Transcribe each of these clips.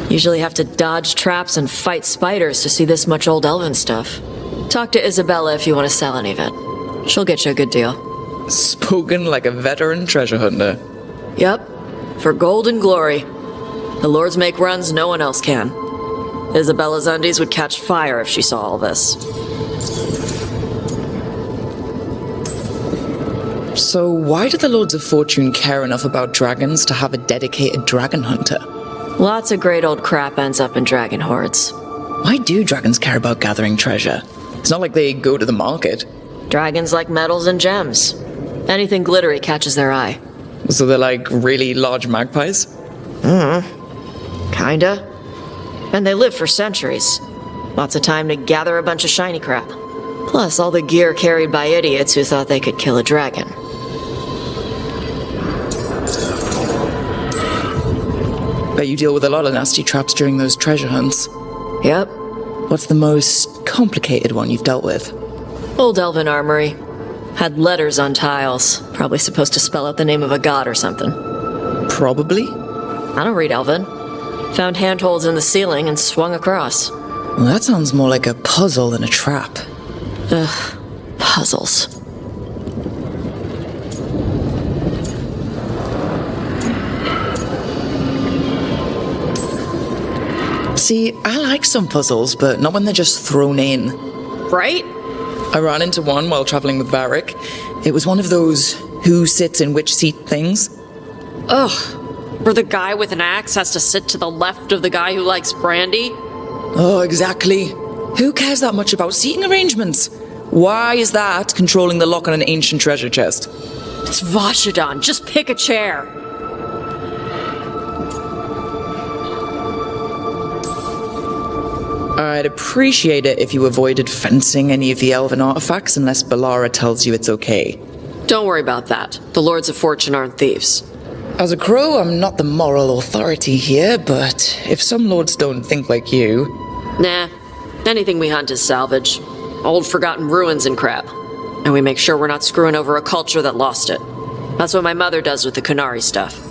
Usually have to dodge traps and fight spiders to see this much old elven stuff. Talk to Isabella if you want to sell any of it. She'll get you a good deal. Spoken like a veteran treasure hunter. Yep, for gold and glory. The lords make runs no one else can. Isabella's undies would catch fire if she saw all this. So why do the Lords of Fortune care enough about dragons to have a dedicated dragon hunter? Lots of great old crap ends up in dragon hordes. Why do dragons care about gathering treasure? It's not like they go to the market. Dragons like metals and gems. Anything glittery catches their eye. So they're like really large magpies? Kinda. And they live for centuries. Lots of time to gather a bunch of shiny crap. Plus all the gear carried by idiots who thought they could kill a dragon. Bet you deal with a lot of nasty traps during those treasure hunts. Yep. What's the most complicated one you've dealt with? Old elven armory. Had letters on tiles. Probably supposed to spell out the name of a god or something. Probably. I don't read elven. Found handholds in the ceiling and swung across. Well, that sounds more like a puzzle than a trap. Ugh. Puzzles. See, I like some puzzles, but not when they're just thrown in. Right? I ran into one while traveling with Varric. It was one of those who sits in which seat things. Ugh. Where the guy with an axe has to sit to the left of the guy who likes brandy? Oh, exactly. Who cares that much about seating arrangements? Why is that controlling the lock on an ancient treasure chest? It's Vashidon. Just pick a chair. I'd appreciate it if you avoided fencing any of the elven artifacts unless Ballara tells you it's okay. Don't worry about that. The Lords of Fortune aren't thieves. As a crow, I'm not the moral authority here, but if some lords don't think like you... Nah. Anything we hunt is salvage. Old forgotten ruins and crap. And we make sure we're not screwing over a culture that lost it. That's what my mother does with the Kunari stuff.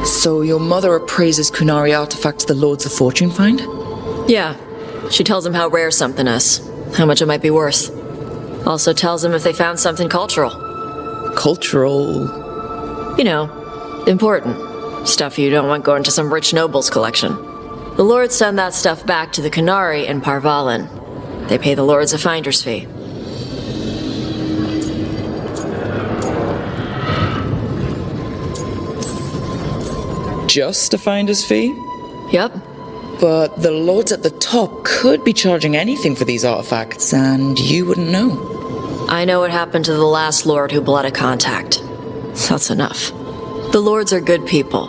So your mother appraises Kunari artifacts the Lords of Fortune find? Yeah. She tells them how rare something is. How much it might be worth. Also tells them if they found something cultural. Cultural? You know, important. Stuff you don't want going to some rich noble's collection. The lords send that stuff back to the Kunari in Parvalin. They pay the lords a finder's fee. Just a finder's fee? Yep. But the lords at the top could be charging anything for these artifacts, and you wouldn't know. I know what happened to the last lord who blooded contact. That's enough. The lords are good people.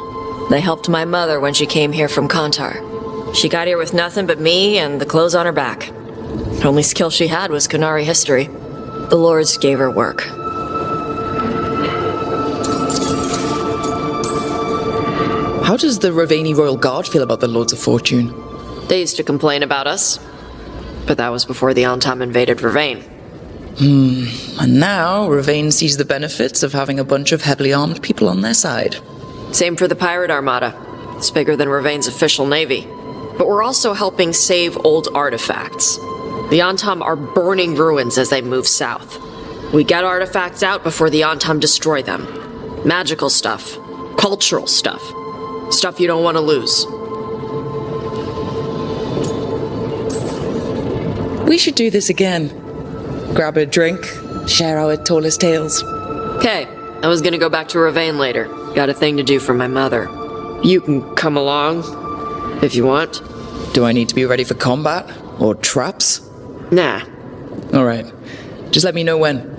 They helped my mother when she came here from Kantar. She got here with nothing but me and the clothes on her back. The only skill she had was Kunari history. The lords gave her work. How does the Ravani Royal Guard feel about the Lords of Fortune? They used to complain about us. But that was before the Antam invaded Ravane. And now, Ravane sees the benefits of having a bunch of heavily armed people on their side. Same for the Pirate Armada. It's bigger than Ravane's official navy. But we're also helping save old artifacts. The Antam are burning ruins as they move south. We get artifacts out before the Antam destroy them. Magical stuff. Cultural stuff. Stuff you don't want to lose. We should do this again. Grab a drink, share our tallest tales. Okay, I was gonna go back to Ravane later. Got a thing to do for my mother. You can come along, if you want. Do I need to be ready for combat? Or traps? Nah. Alright. Just let me know when.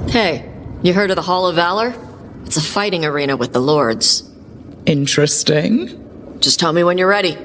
Hey, you heard of the Hall of Valor? It's a fighting arena with the lords. Interesting. Just tell me when you're ready.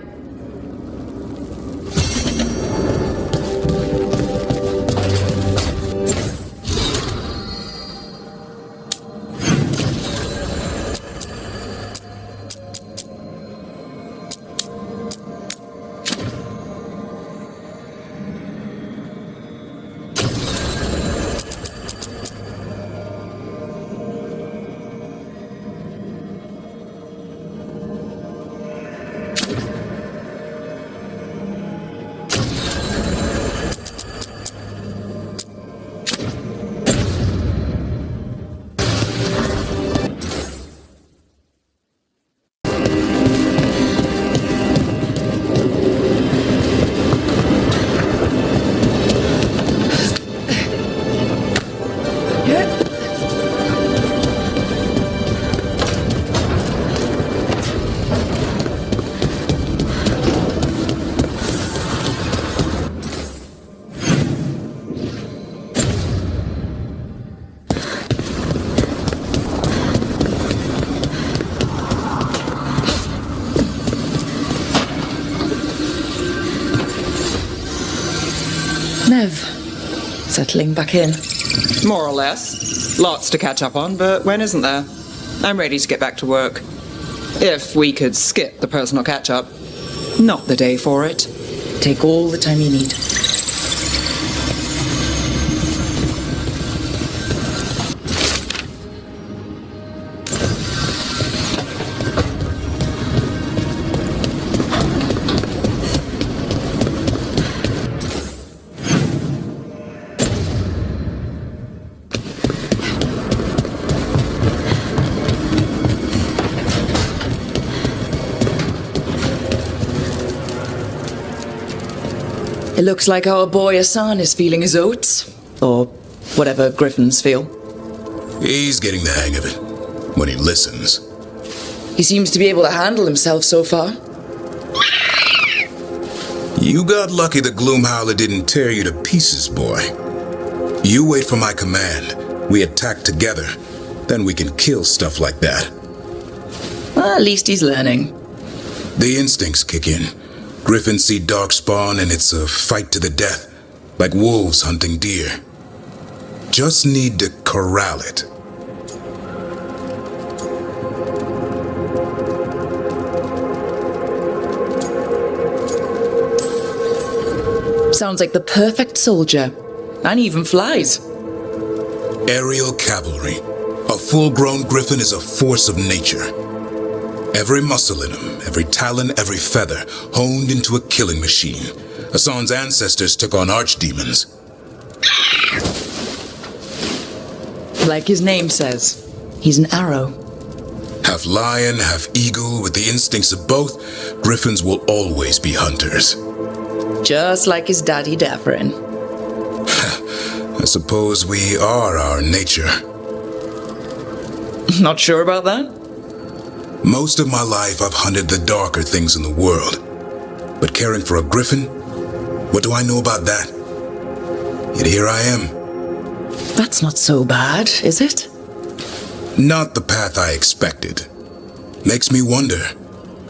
Nev, settling back in. More or less. Lots to catch up on, but when isn't there? I'm ready to get back to work. If we could skip the personal catch-up. Not the day for it. Take all the time you need. It looks like our boy Hassan is feeling his oats. Or whatever griffins feel. He's getting the hang of it. When he listens. He seems to be able to handle himself so far. You got lucky the Gloom Howler didn't tear you to pieces, boy. You wait for my command. We attack together. Then we can kill stuff like that. Well, at least he's learning. The instincts kick in. Griffins see darkspawn and it's a fight to the death, like wolves hunting deer. Just need to corral it. Sounds like the perfect soldier. And he even flies. Aerial cavalry. A full-grown griffin is a force of nature. Every muscle in him, every talon, every feather, honed into a killing machine. Hassan's ancestors took on archdemons. Like his name says, he's an arrow. Half lion, half eagle, with the instincts of both, griffins will always be hunters. Just like his daddy Davrin. I suppose we are our nature. Not sure about that? Most of my life I've hunted the darker things in the world. But caring for a griffin? What do I know about that? Yet here I am. That's not so bad, is it? Not the path I expected. Makes me wonder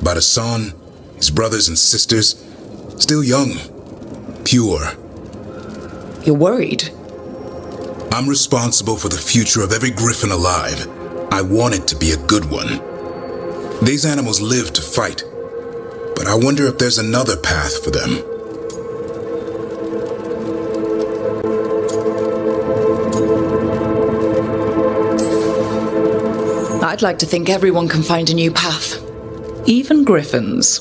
about Hassan, his brothers and sisters, still young, pure. You're worried? I'm responsible for the future of every griffin alive. I want it to be a good one. These animals live to fight, but I wonder if there's another path for them. I'd like to think everyone can find a new path. Even griffins.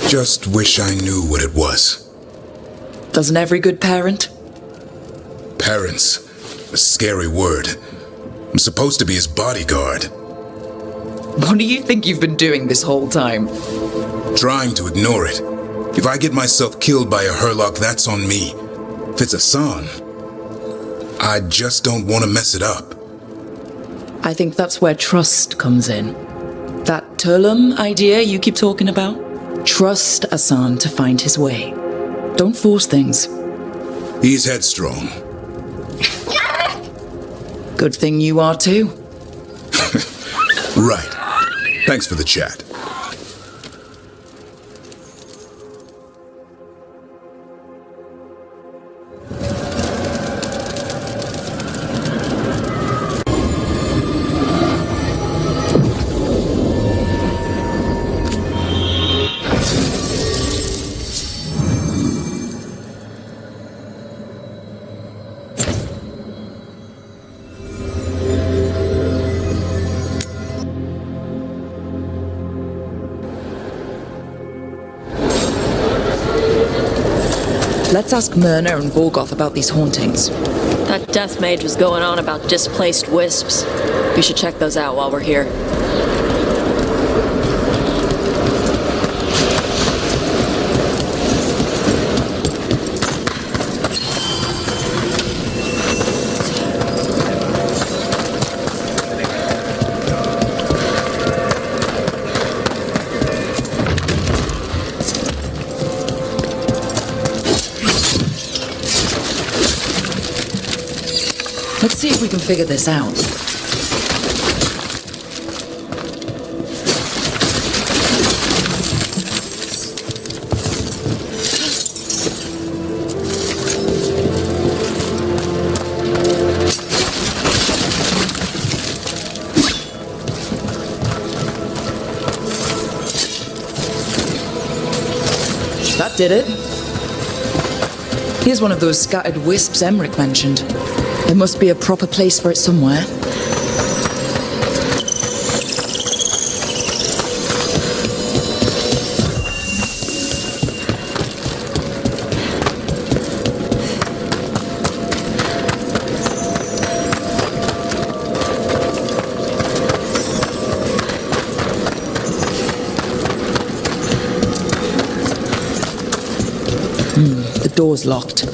Just wish I knew what it was. Doesn't every good parent? Parents. A scary word. I'm supposed to be his bodyguard. What do you think you've been doing this whole time? Trying to ignore it. If I get myself killed by a Hurlock, that's on me. If it's Hassan, I just don't want to mess it up. I think that's where trust comes in. That Turlum idea you keep talking about? Trust Hassan to find his way. Don't force things. He's headstrong. Good thing you are too. Right. Thanks for the chat. Let's ask Myrna and Volgoth about these hauntings. That death mage was going on about displaced wisps. We should check those out while we're here. Let's see if we can figure this out. That did it. Here's one of those scattered wisps Emmerich mentioned. There must be a proper place for it somewhere. The door's locked.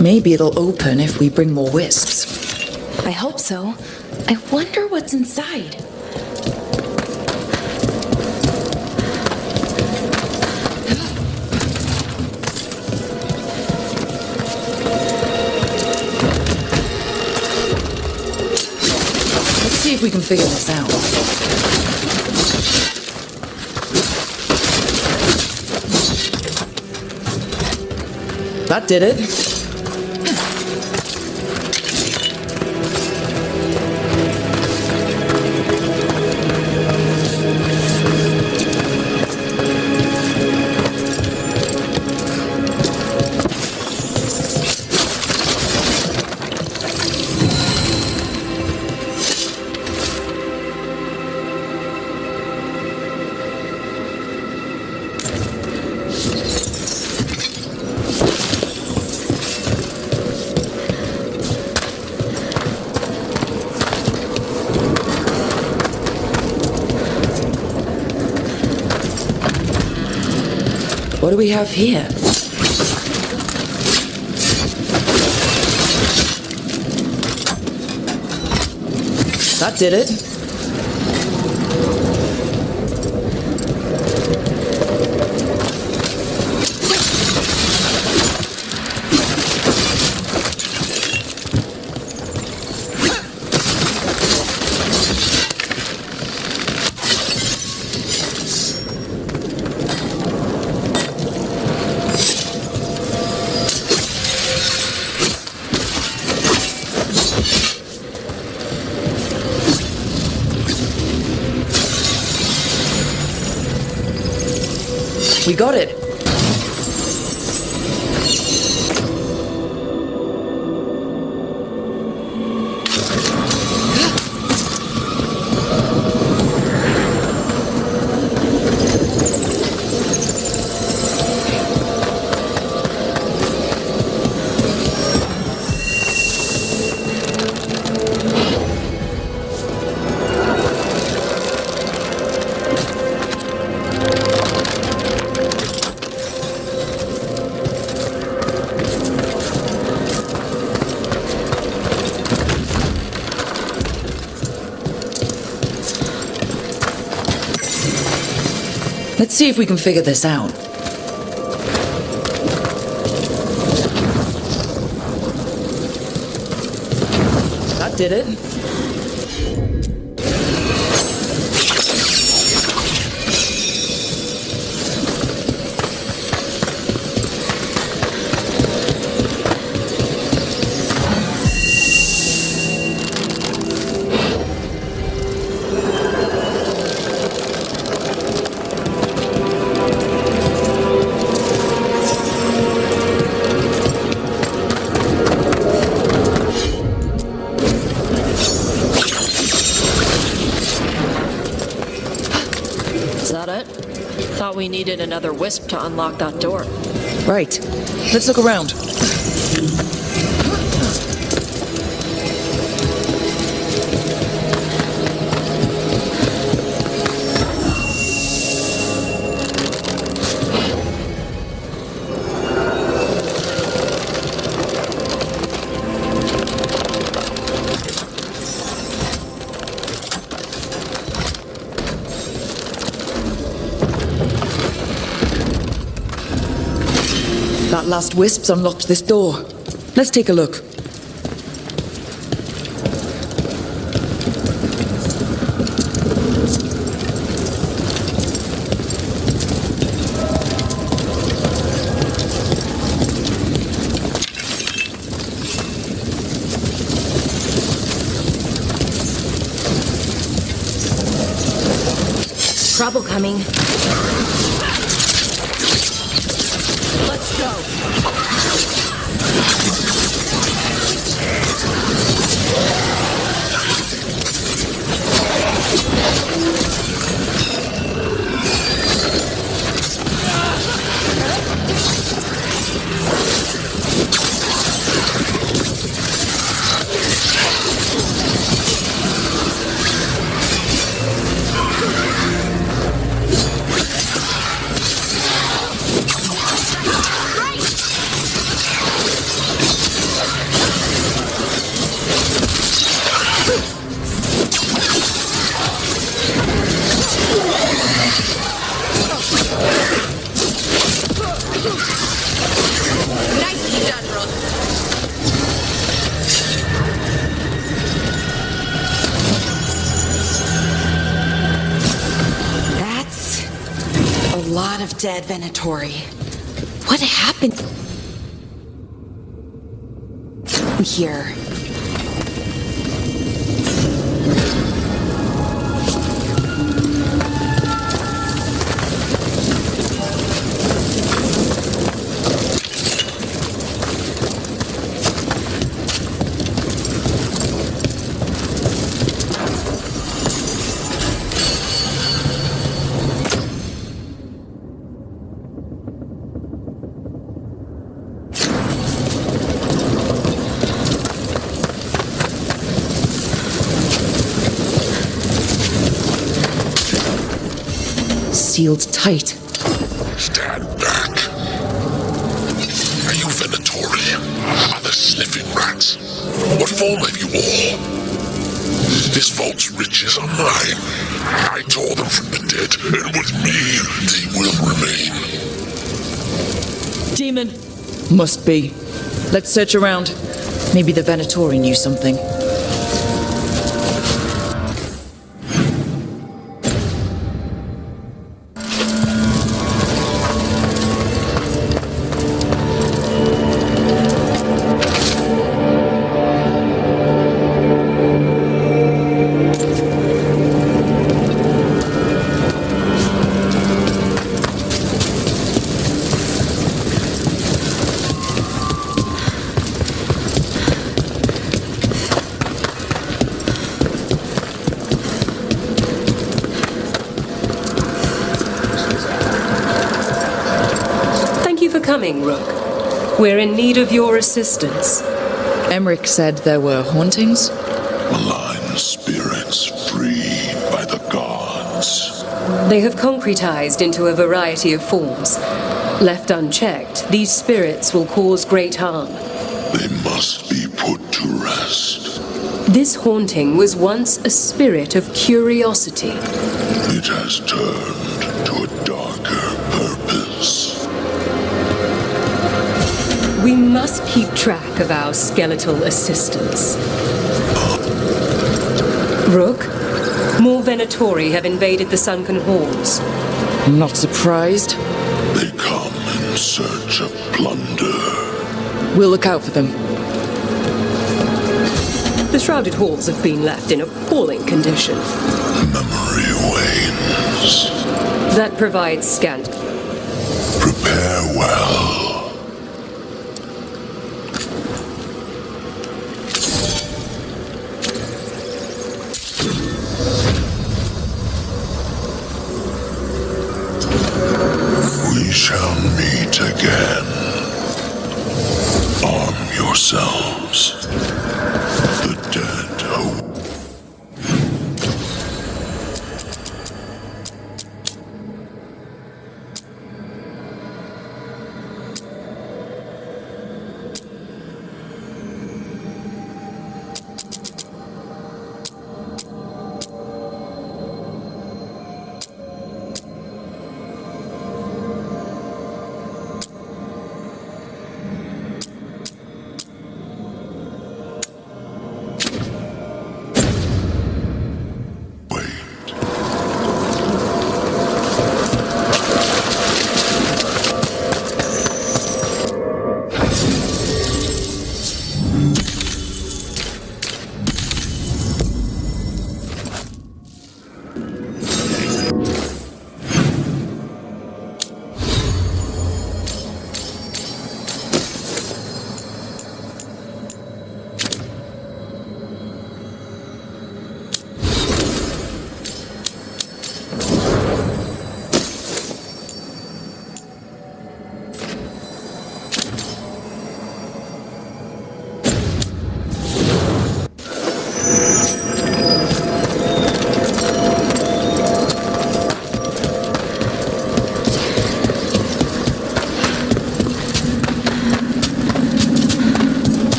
Maybe it'll open if we bring more wisps. I hope so. I wonder what's inside. Let's see if we can figure this out. That did it. What do we have here? That did it. We got it. Let's see if we can figure this out. That did it. that it? Thought we needed another wisp to unlock that door. Right. Let's look around. That last wisp's unlocked this door. Let's take a look. Trouble coming. Let's go! Nicely done, Rook. That's a lot of dead Venatori. What happened here? Sealed tight. Stand back. Are you Venatori? Are the sniffing rats? What form have you all? This vault's riches are mine. I tore them from the dead, and with me, they will remain. Demon. Must be. Let's search around. Maybe the Venatori knew something. Coming, Rook. We're in need of your assistance. Emmerich said there were hauntings? Malign spirits freed by the gods. They have concretized into a variety of forms. Left unchecked, these spirits will cause great harm. They must be put to rest. This haunting was once a spirit of curiosity. It has turned to a darker purpose. We must keep track of our skeletal assistants. Rook, more Venatori have invaded the sunken halls. I'm not surprised. They come in search of plunder. We'll look out for them. The shrouded halls have been left in appalling condition. Memory wanes. That provides scant. Prepare well. shall meet again. Arm yourselves. The dead hope.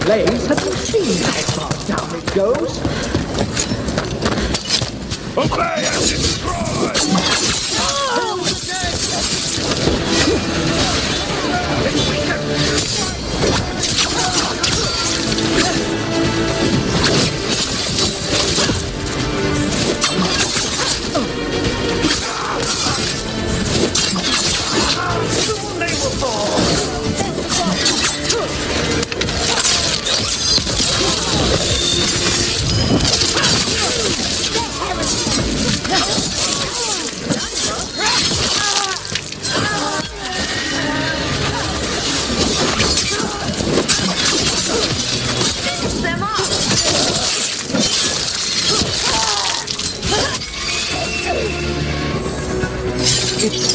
Blaze, have you seen how far down it goes? Obey and destroy!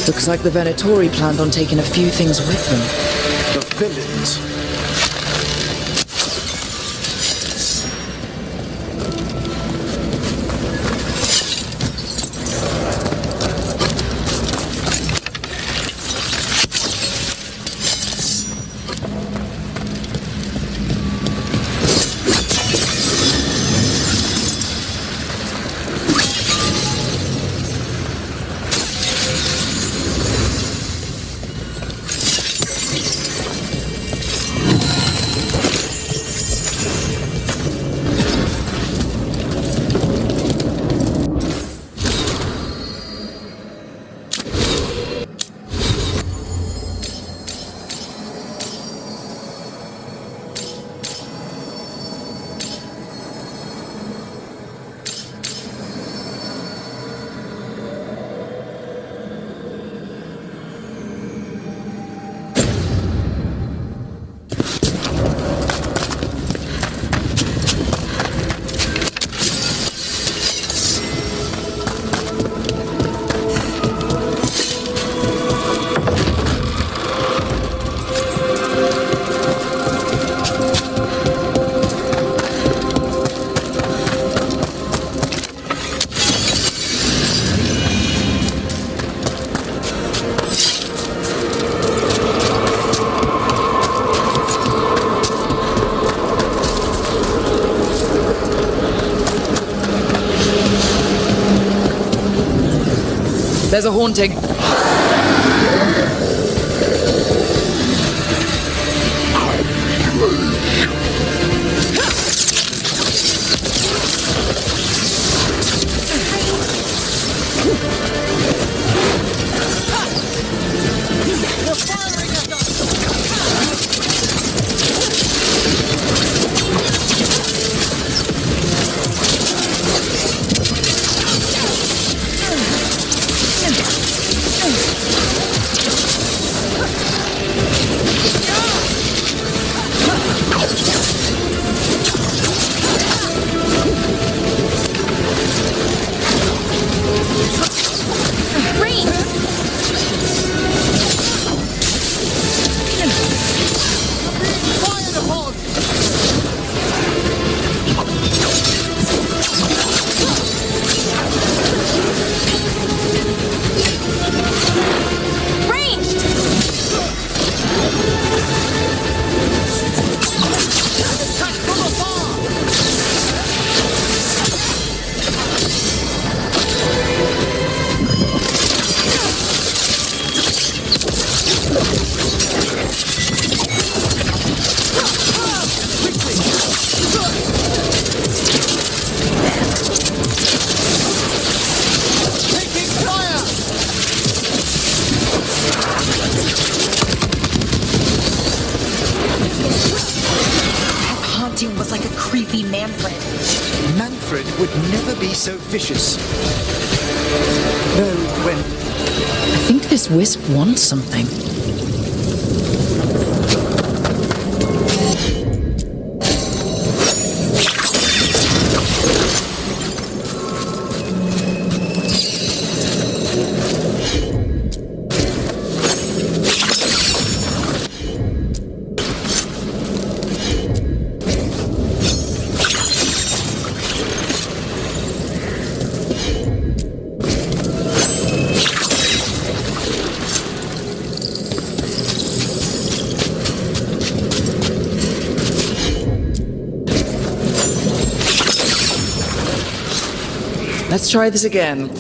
Looks like the Venatori planned on taking a few things with them. The villains. There's a haunting. taunting was like a creepy Manfred. Manfred would never be so vicious. Though when... I think this wisp wants something. Let's try this again.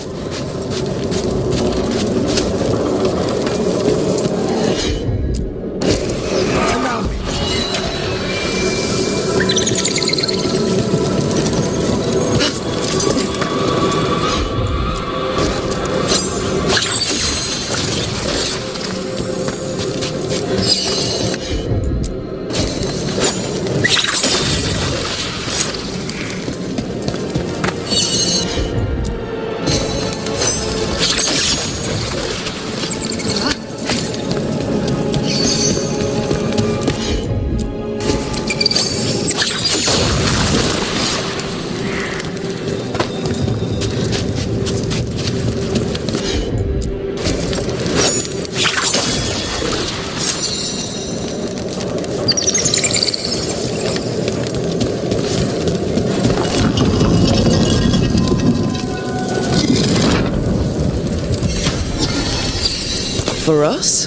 For us?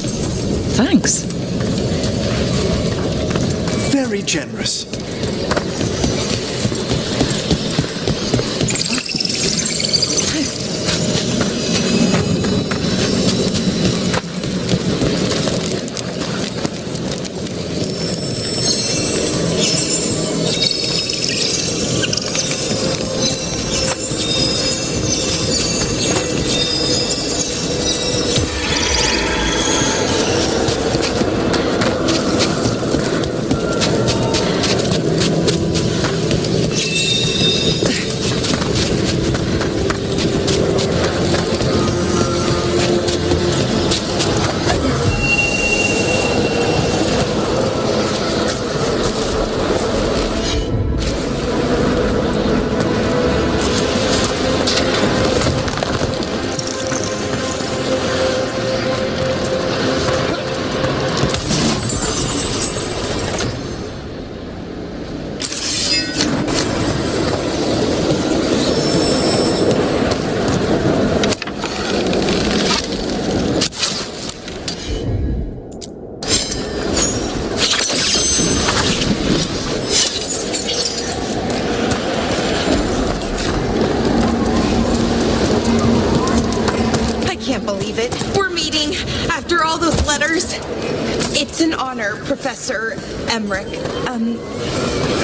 Thanks. Very generous. It's an honor, Professor Emmerich.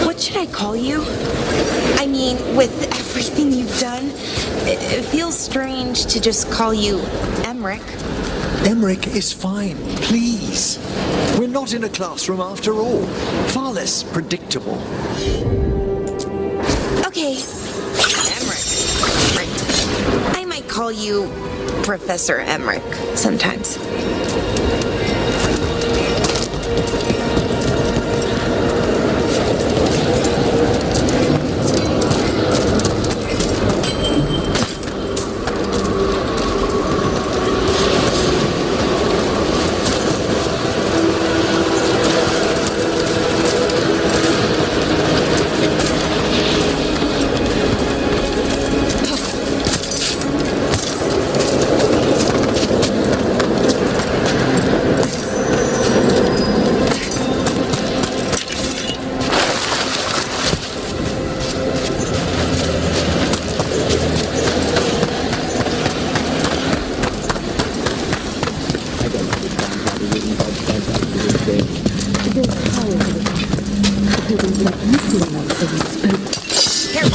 What should I call you? I mean, with everything you've done, it feels strange to just call you Emmerich. Emmerich is fine, please. We're not in a classroom after all. Far less predictable. Okay, Emmerich. Right. I might call you Professor Emmerich sometimes.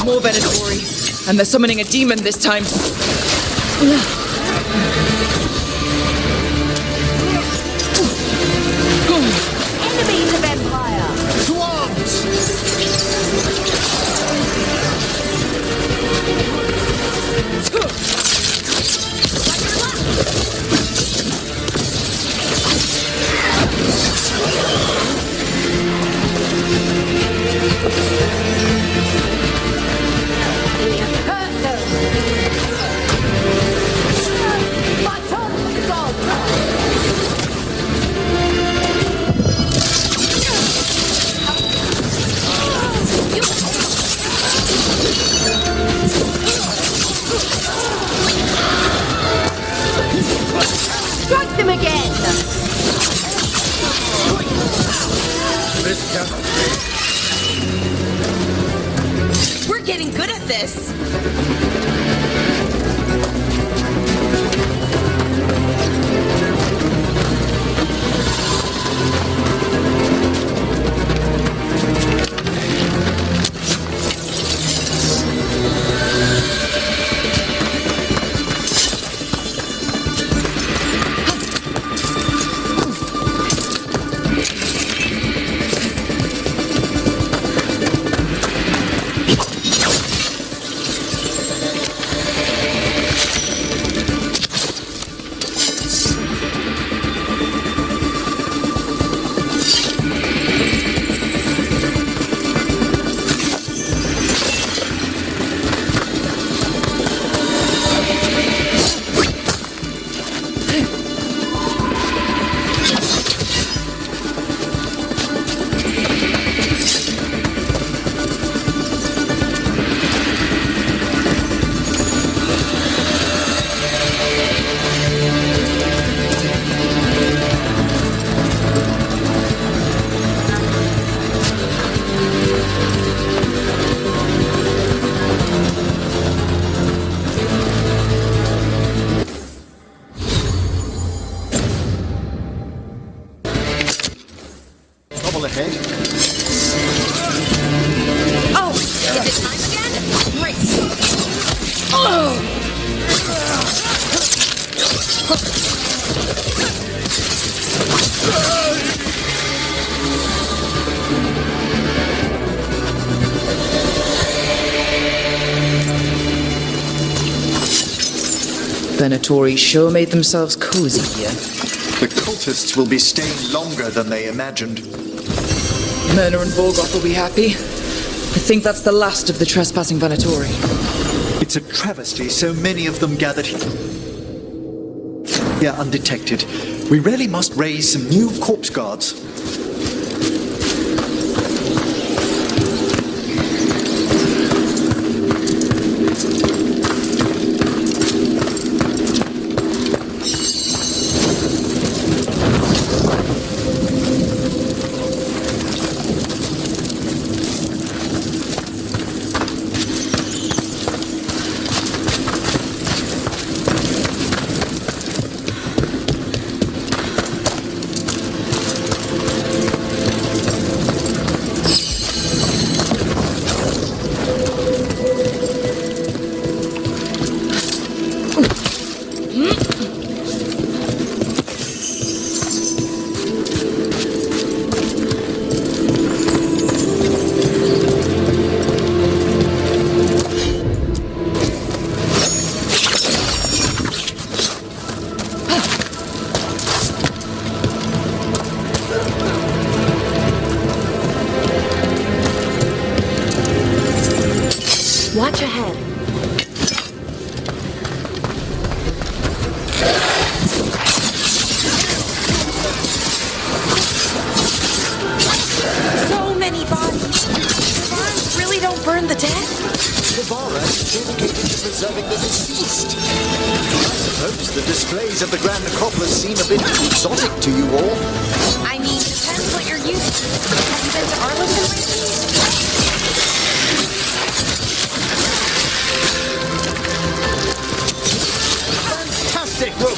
More Veilguard, and they're summoning a demon this time. Enemies of Empire! To arms! this. Venatori sure made themselves cozy here. The cultists will be staying longer than they imagined. Myrna and Veilguard will be happy. I think that's the last of the trespassing Venatori. It's a travesty so many of them gathered here undetected. We really must raise some new corpse guards. Watch ahead. So many bodies. The barns really don't burn the dead? The Vara is dedicated to preserving the deceased. I suppose the displays of the Grand Necropolis seem a bit exotic to you all. I mean, depends what you're used to. Have you been to Arlington lately? Fantastic room!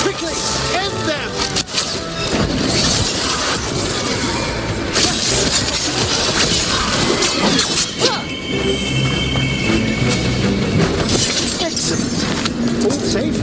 Quickly, end them! Excellent. All safe?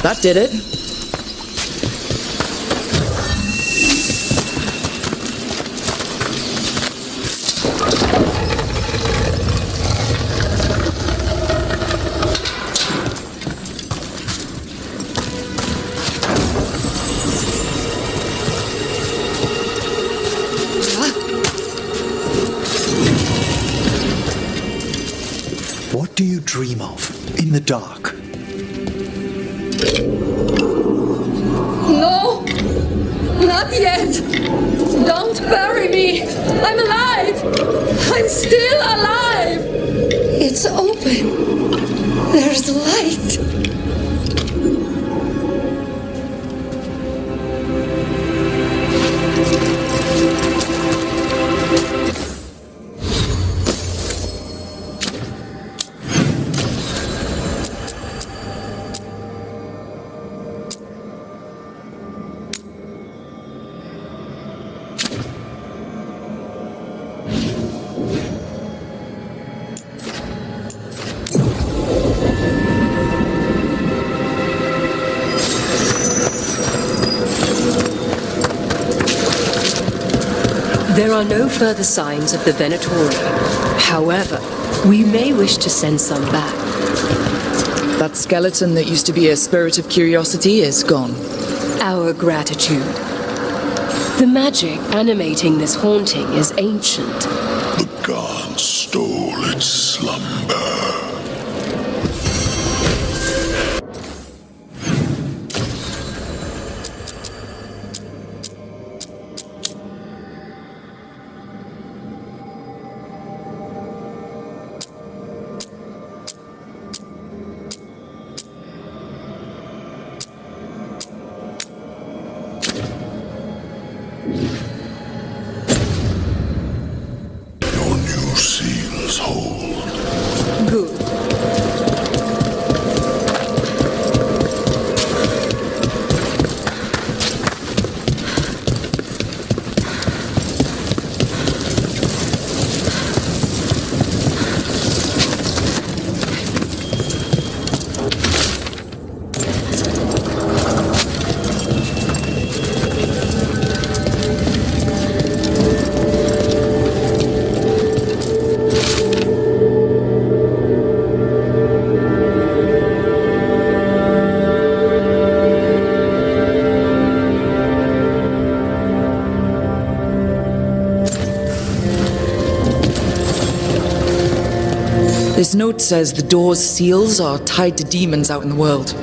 That did it. What do you dream of in the dark? No! Not yet! Don't bury me! I'm alive! I'm still alive! It's open. There's light. There are no further signs of the Venatori. However, we may wish to send some back. That skeleton that used to be a spirit of curiosity is gone. Our gratitude. The magic animating this haunting is ancient. The gods stole its slumber. Your new seals hold. Good. This note says the door's seals are tied to demons out in the world.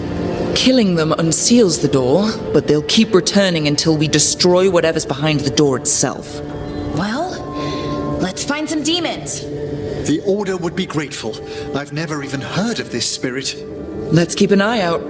Killing them unseals the door, but they'll keep returning until we destroy whatever's behind the door itself. Well, let's find some demons. The Order would be grateful. I've never even heard of this spirit. Let's keep an eye out.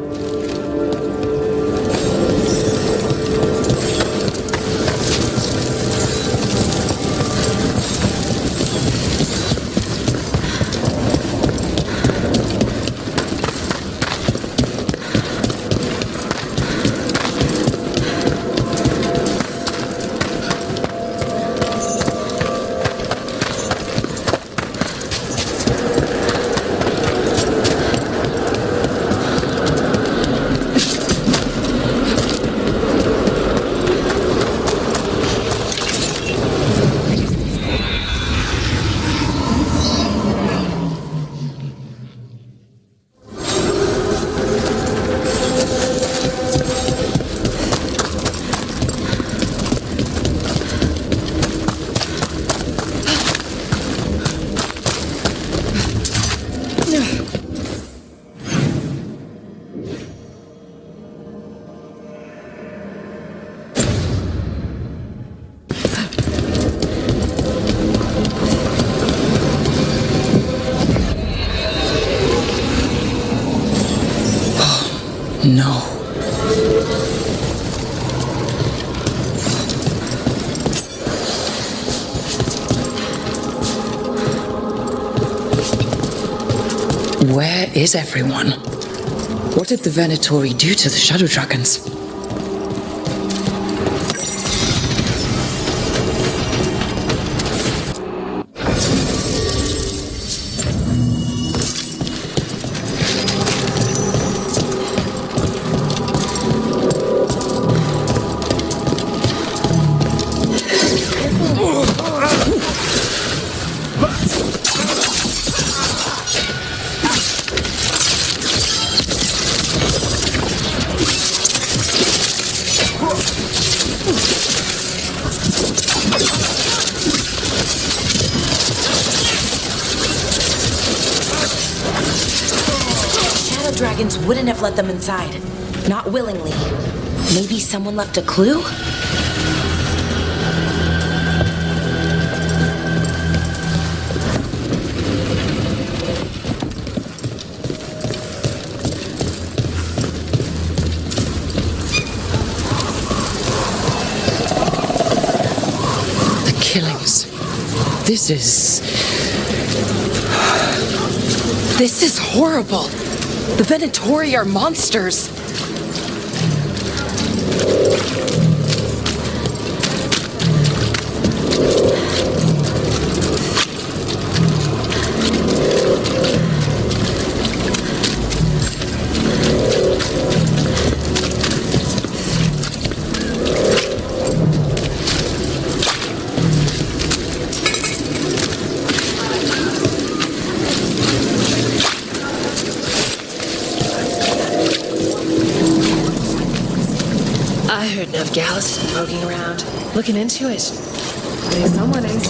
No. Where is everyone? What did the Venatori do to the Shadow Dragons? dragons wouldn't have let them inside. Not willingly. Maybe someone left a clue? Killings. This is horrible. The Venatori are monsters. I heard Nev Gallus is poking around, looking into it. Maybe someone is.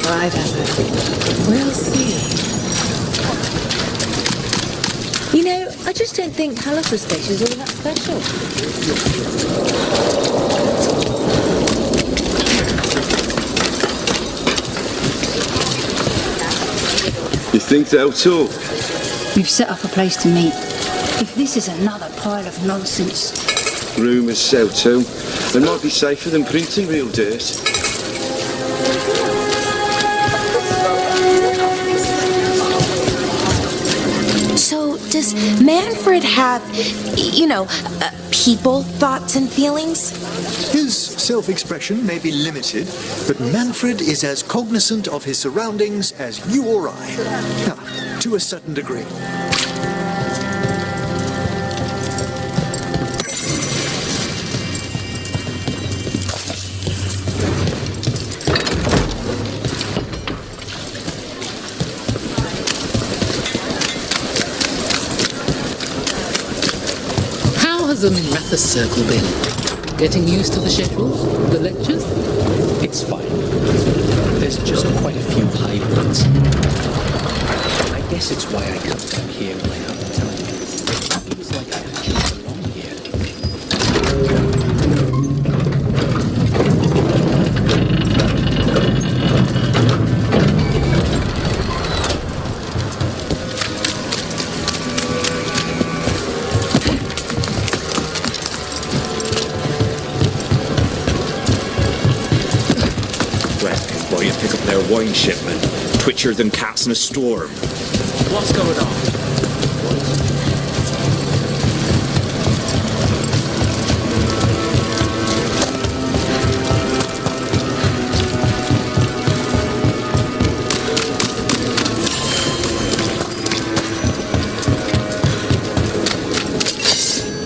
I don't know. We'll see. You know, I just don't think Halifax Station is all that special. You think they'll talk? We've set up a place to meet. If this is another pile of nonsense... Rumours sell too. They might be safer than printing real dirt. So, does Manfred have, people, thoughts, and feelings? His self-expression may be limited, but Manfred is as cognizant of his surroundings as you or I. To a certain degree. How has the Mathis Circle been? Getting used to the schedule? The lectures? It's fine. There's just quite a few high points. I guess it's why I come down here when I have the time. It feels like I actually belong here. Pick up their wine shipment. Twitchier than cats in a storm. What's going on?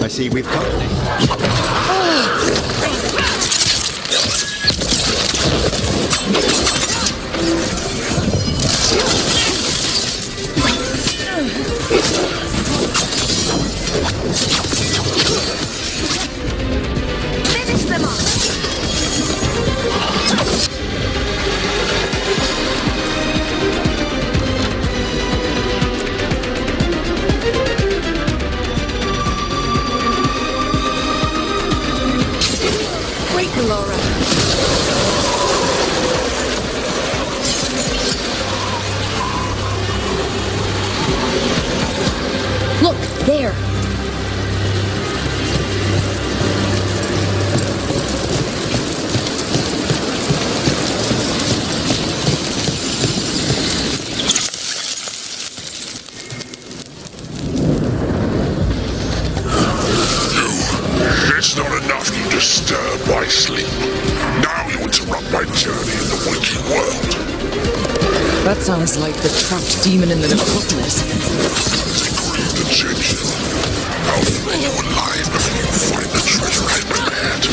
I see we've company. Finish them off! Great, Laura. Look, there. It's not enough you disturb my sleep. Now you interrupt my journey in the waking world. That sounds like the trapped demon in the necropolis. Egyptian, I'll flay you alive before you find the treasure I prepared.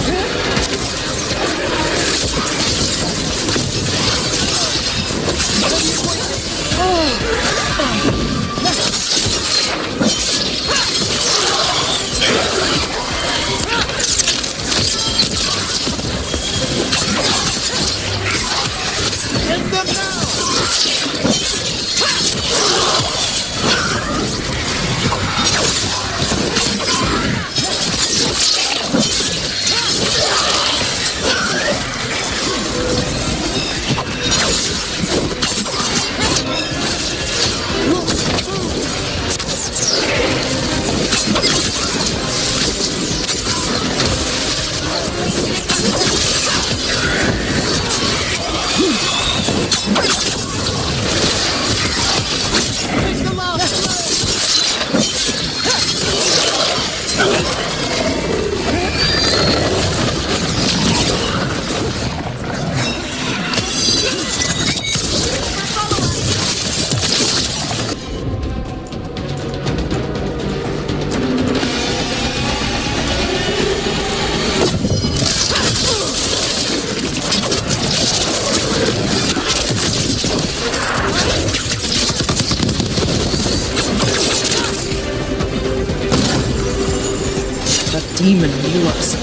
demon knew us.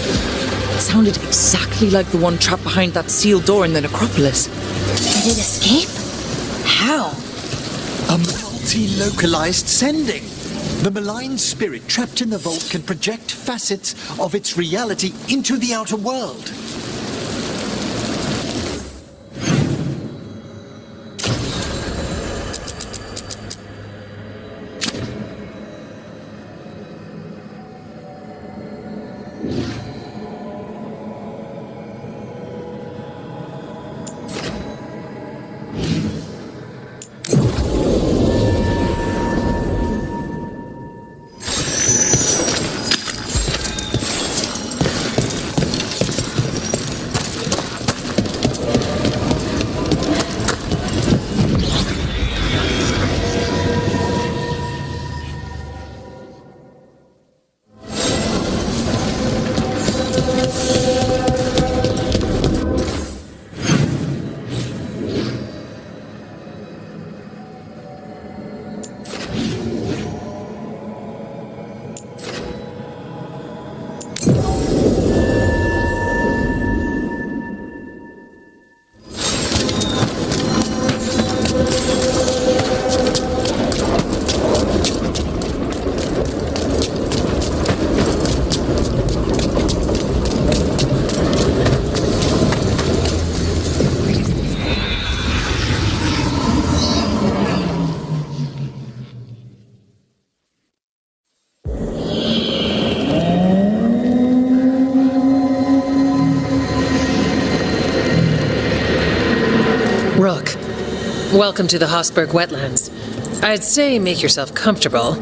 It sounded exactly like the one trapped behind that sealed door in the necropolis. Did it escape? How? A multi-localized sending. The malign spirit trapped in the vault can project facets of its reality into the outer world. Rook, welcome to the Hossberg wetlands. I'd say make yourself comfortable.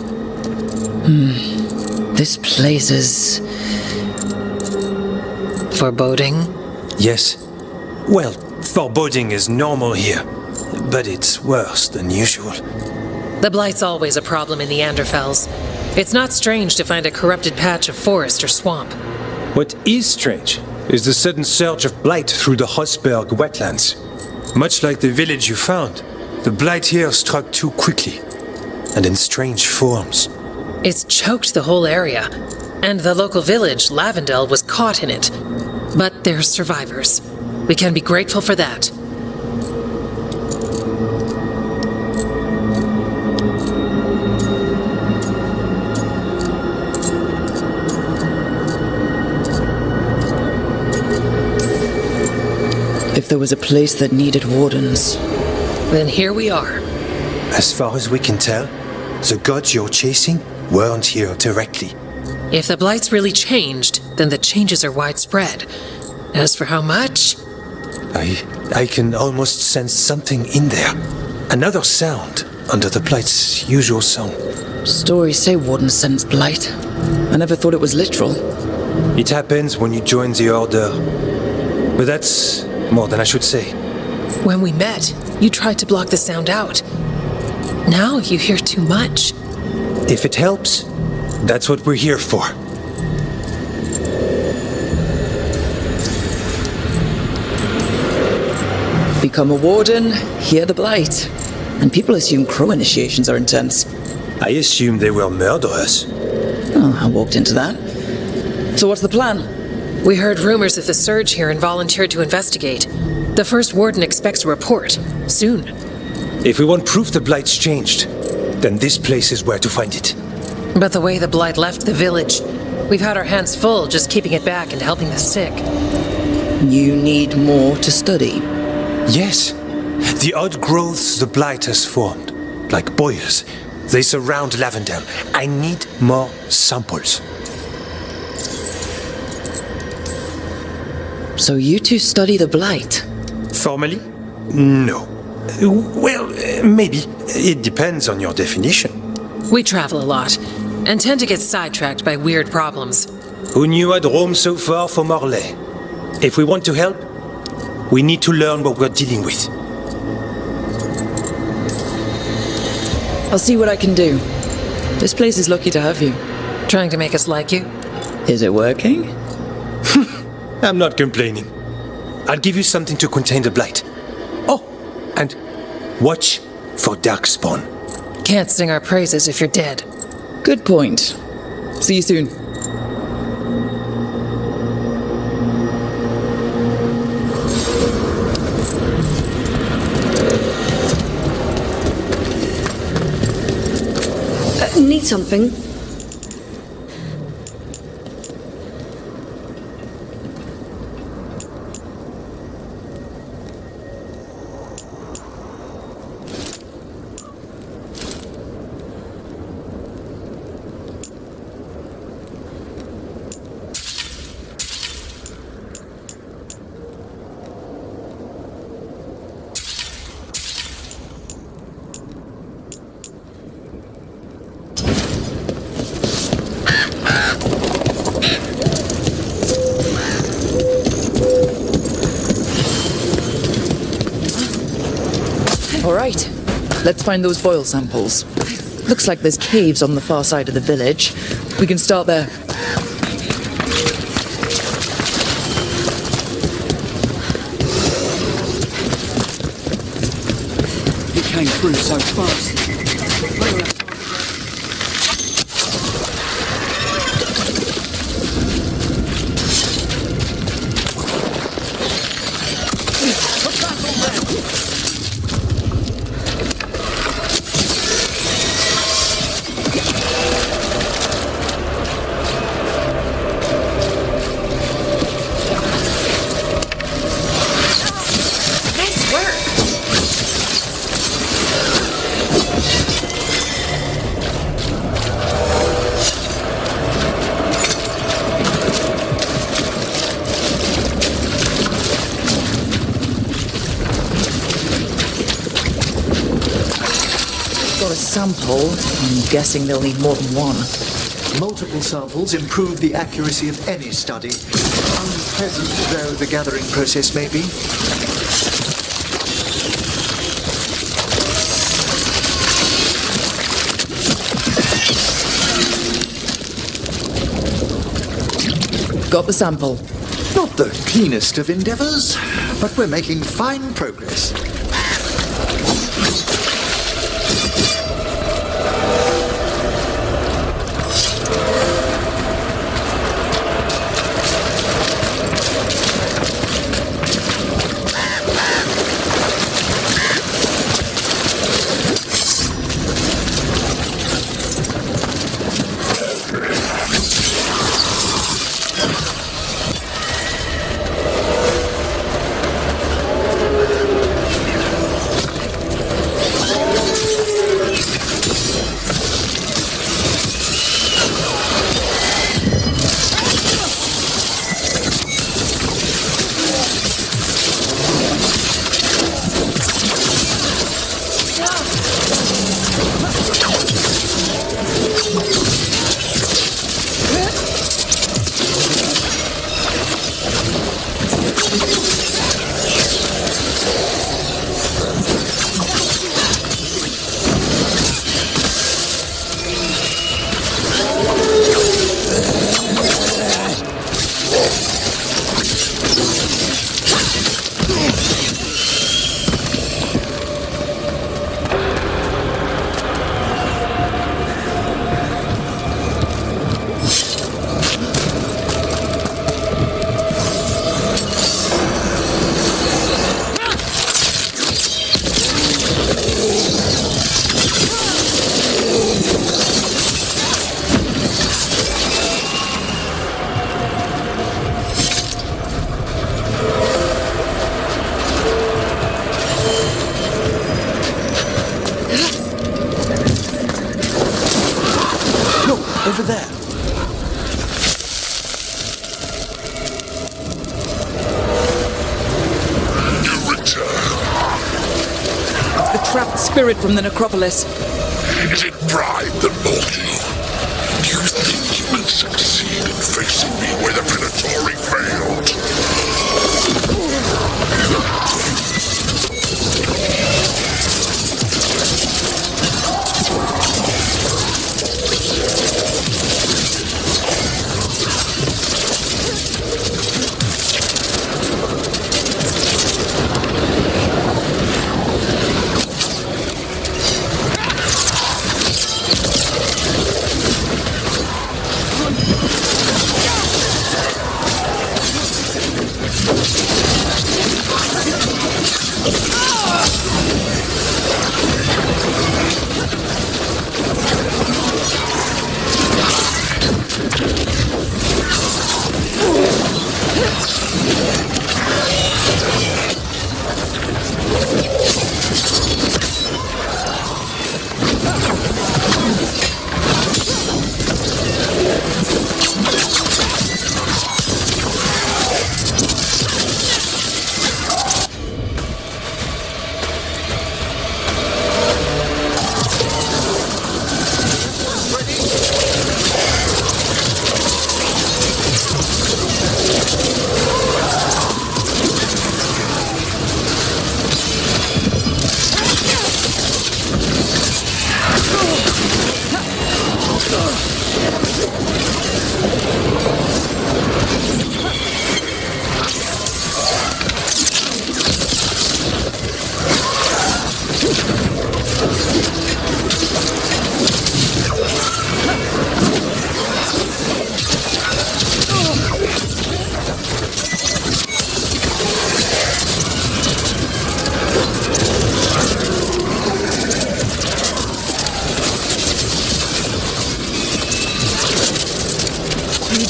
This place is... foreboding? Yes. Well, foreboding is normal here, but it's worse than usual. The Blight's always a problem in the Anderfels. It's not strange to find a corrupted patch of forest or swamp. What is strange is the sudden surge of blight through the Hossberg wetlands. Much like the village you found, the blight here struck too quickly, and in strange forms. It's choked the whole area, and the local village, Lavendel, was caught in it. But they're survivors. We can be grateful for that. If there was a place that needed wardens... Then here we are. As far as we can tell, the gods you're chasing weren't here directly. If the Blight's really changed, then the changes are widespread. As for how much... I can almost sense something in there. Another sound under the Blight's usual song. Stories say wardens sense blight. I never thought it was literal. It happens when you join the Order. But that's more than I should say. When we met, you tried to block the sound out. Now you hear too much. If it helps, that's what we're here for. Become a warden, hear the blight. And people assume crow initiations are intense. I assume they will murder us. Oh, I walked into that. So what's the plan? We heard rumors of the surge here and volunteered to investigate. The first warden expects a report. Soon. If we want proof the Blight's changed, then this place is where to find it. But the way the Blight left the village, we've had our hands full just keeping it back and helping the sick. You need more to study. Yes. The odd growths the Blight has formed, like boils, they surround Lavendel. I need more samples. So you two study the blight? Formally? No. Well, maybe. It depends on your definition. We travel a lot, and tend to get sidetracked by weird problems. Who knew I'd roam so far for Morlaix? If we want to help, we need to learn what we're dealing with. I'll see what I can do. This place is lucky to have you. Trying to make us like you? Is it working? I'm not complaining. I'll give you something to contain the blight. Oh, and watch for darkspawn. Can't sing our praises if you're dead. Good point. See you soon. Need something? All right, let's find those boil samples. Looks like there's caves on the far side of the village. We can start there. It came through so fast. Sample. I'm guessing they'll need more than one. Multiple samples improve the accuracy of any study. Unpleasant though the gathering process may be. Got the sample. Not the cleanest of endeavours, but we're making fine progress. Over there. It's the trapped spirit from the necropolis. Is it pride that mold you? Do you think you will succeed in facing me where the Venatori failed?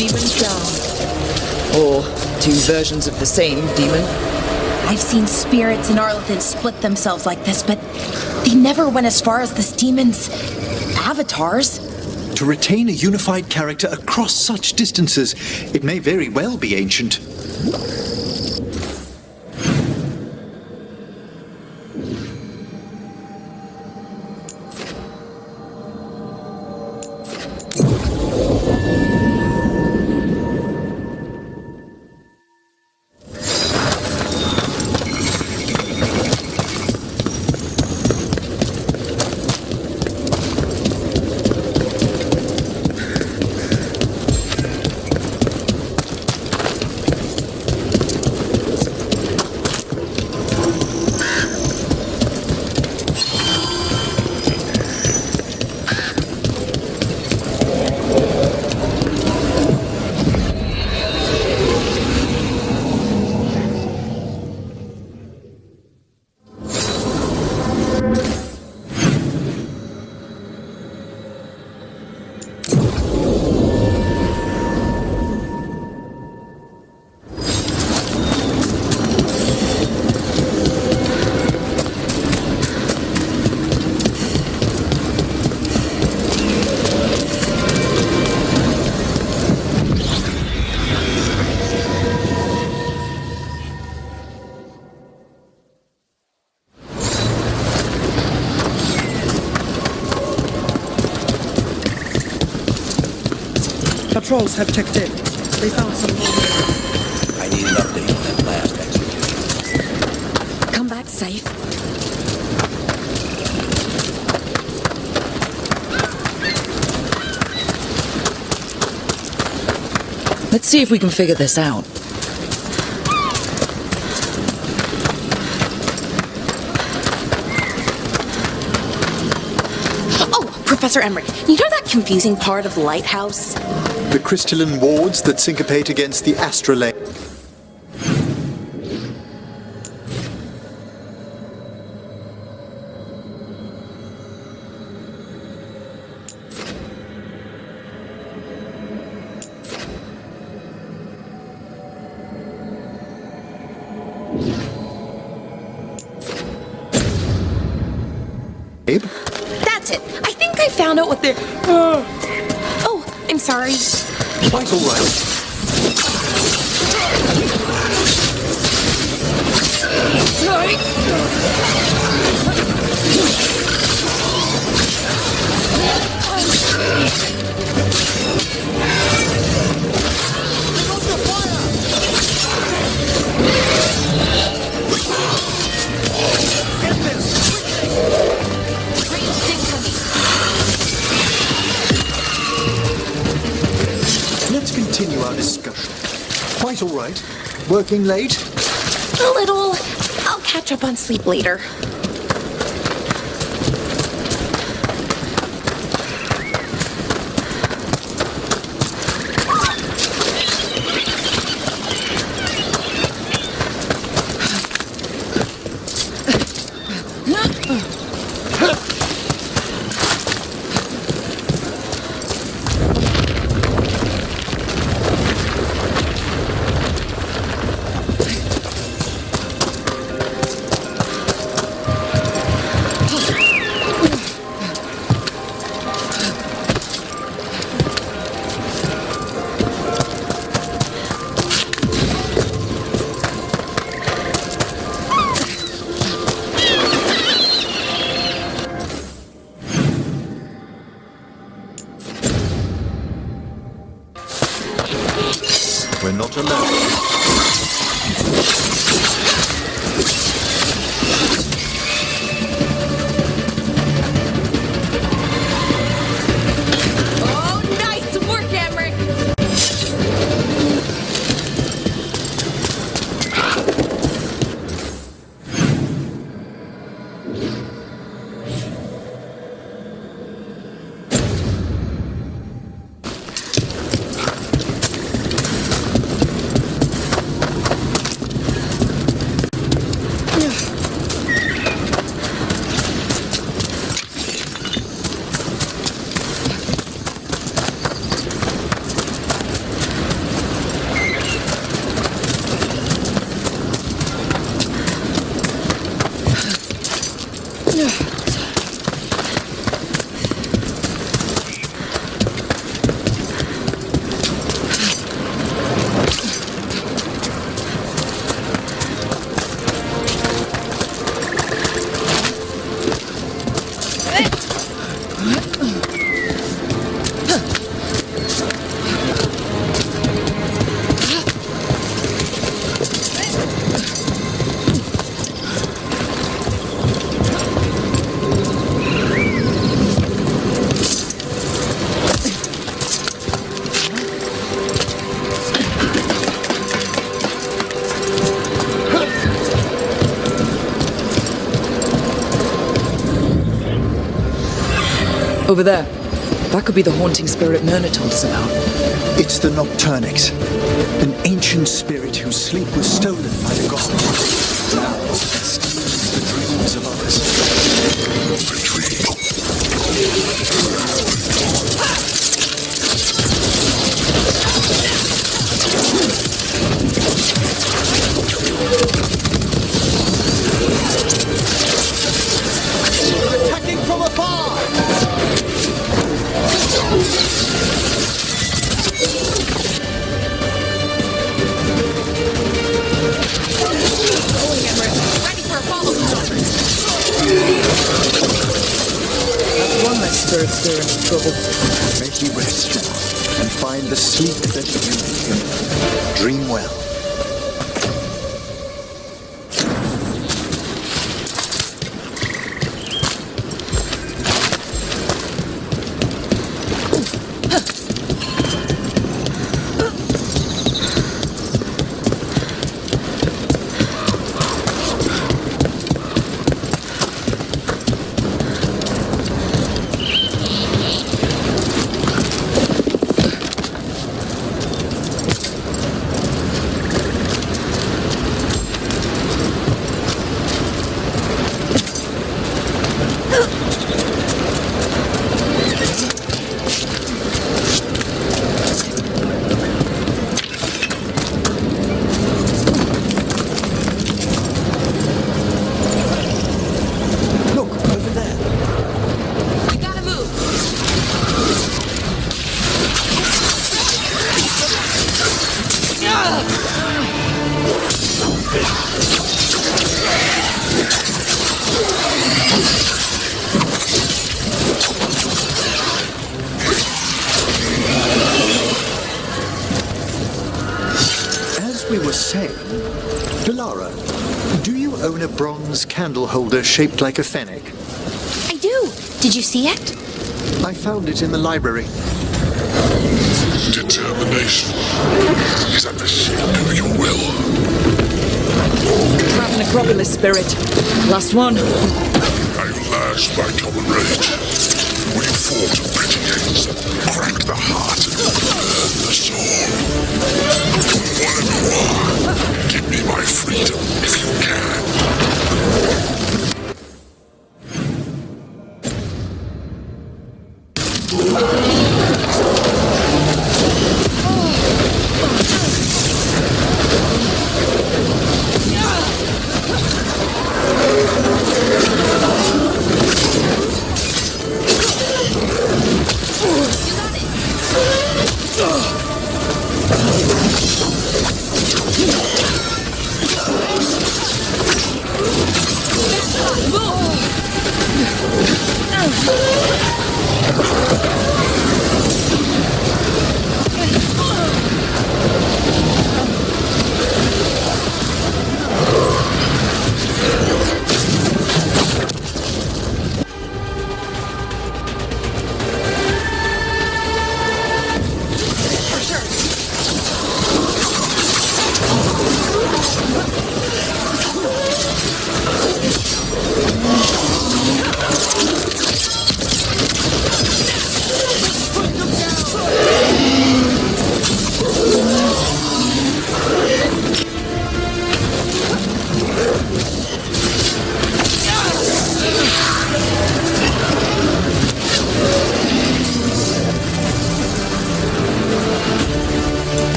demons down. Or 2 versions of the same demon. I've seen spirits in Arlethan split themselves like this, but they never went as far as this demon's avatars. To retain a unified character across such distances, it may very well be ancient. Patrols have checked in. They found some more. I need an update on that last execution. Come back safe. Let's see if we can figure this out. Oh, Professor Emmerich, you know that confusing part of the lighthouse? The crystalline wards that syncopate against the astrolabe. That's it. I think I found out what they're... Oh, I'm sorry. Quite all right. Let's continue our discussion. Quite all right. Working late? A little. I'll catch up on sleep later. We're not alone. Oh, nice work, Emmerich! Over there. That could be the haunting spirit Myrna told us about. It's the Nocturnix, an ancient spirit whose sleep was stolen by the gods. Now it steals the dreams of others. Attacking from afar! Ready for a follow-up. That's one less spirit stirring in trouble. May he rest now and find the sleep that you him. Dream well. We were saying, Delara, do you own a bronze candle holder shaped like a fennec? I do. Did you see it? I found it in the library. Determination is at the shape of your will. Trap necropolis spirit. Last one. I've lashed my common rage. We fought pretty games, cracked the heart and burned the soul. Whatever you are, give me my freedom if you can.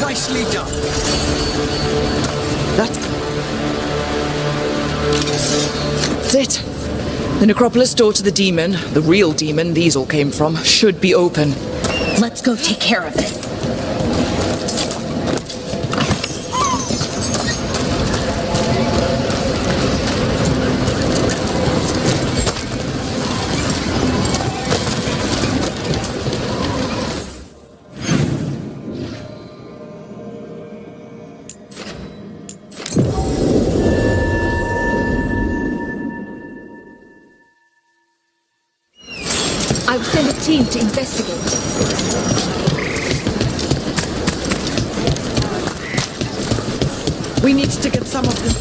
Nicely done. That's it. The necropolis door to the demon, the real demon these all came from, should be open. Let's go take care of it. I will send a team to investigate. We need to get some of this.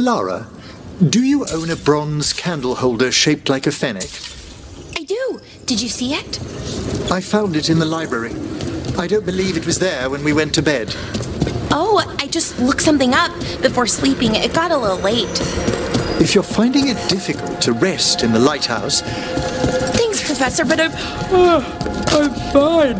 Alara, do you own a bronze candle holder shaped like a fennec? I do. Did you see it? I found it in the library. I don't believe it was there when we went to bed. Oh, I just looked something up before sleeping. It got a little late. If you're finding it difficult to rest in the lighthouse... Thanks, Professor, but I'm fine.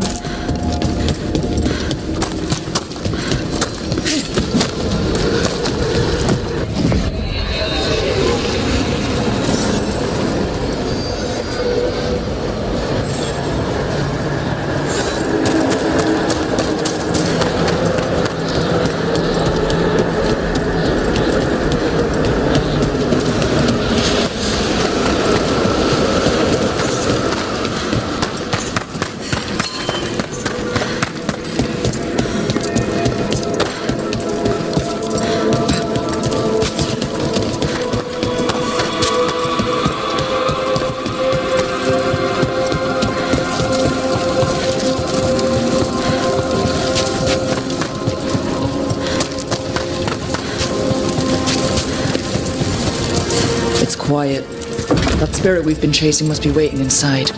Quiet. That spirit we've been chasing must be waiting inside.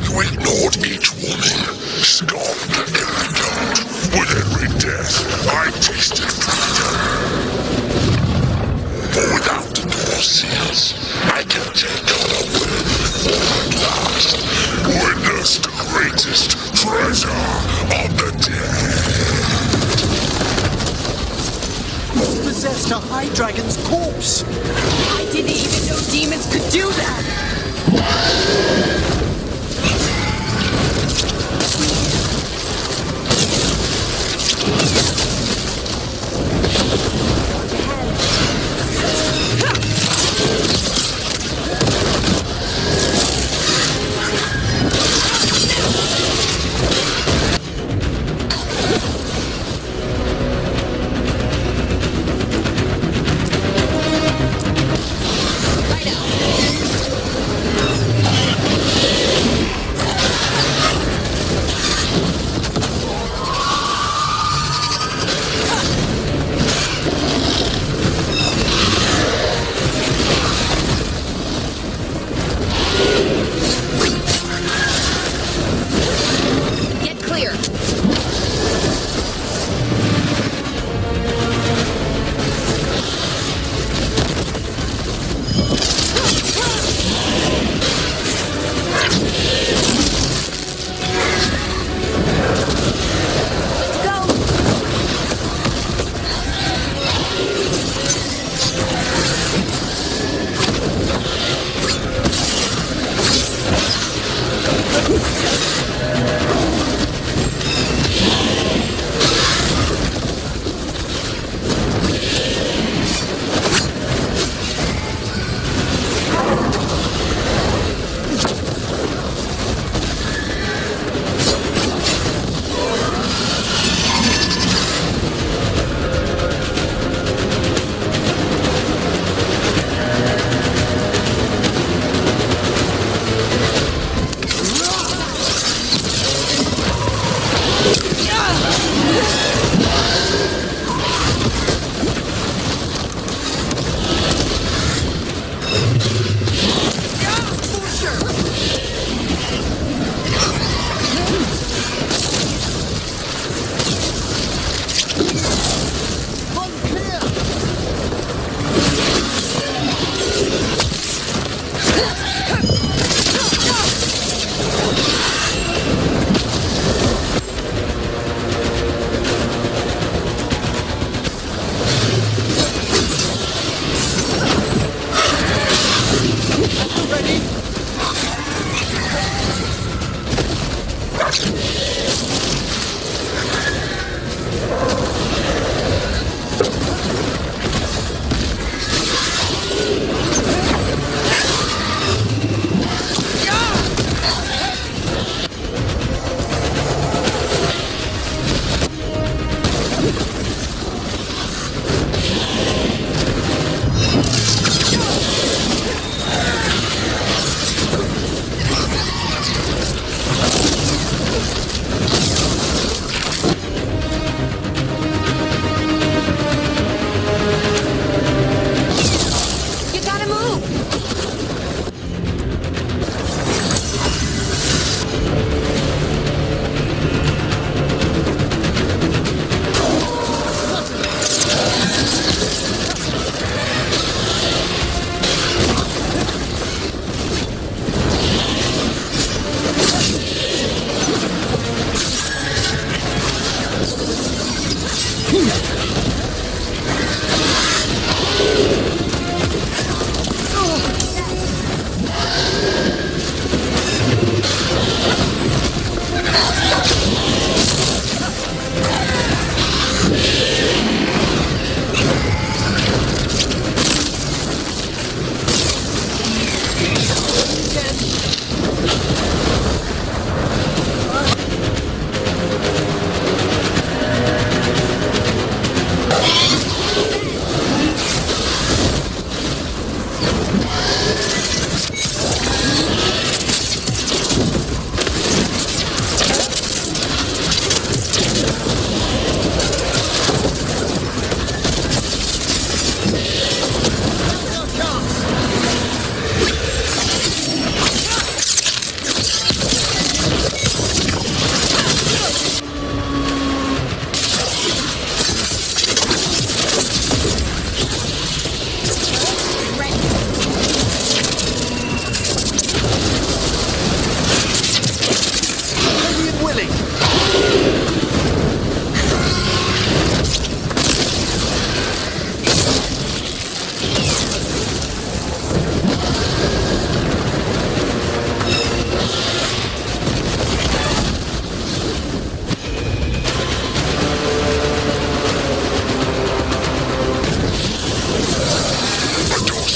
You ignored each warning, scoffed at every doubt. With every death, I tasted freedom. For without the door seals, I can take on a will before at last. Witness the greatest treasure of the dead. Possessed a high dragon's corpse. I didn't even know demons could do that.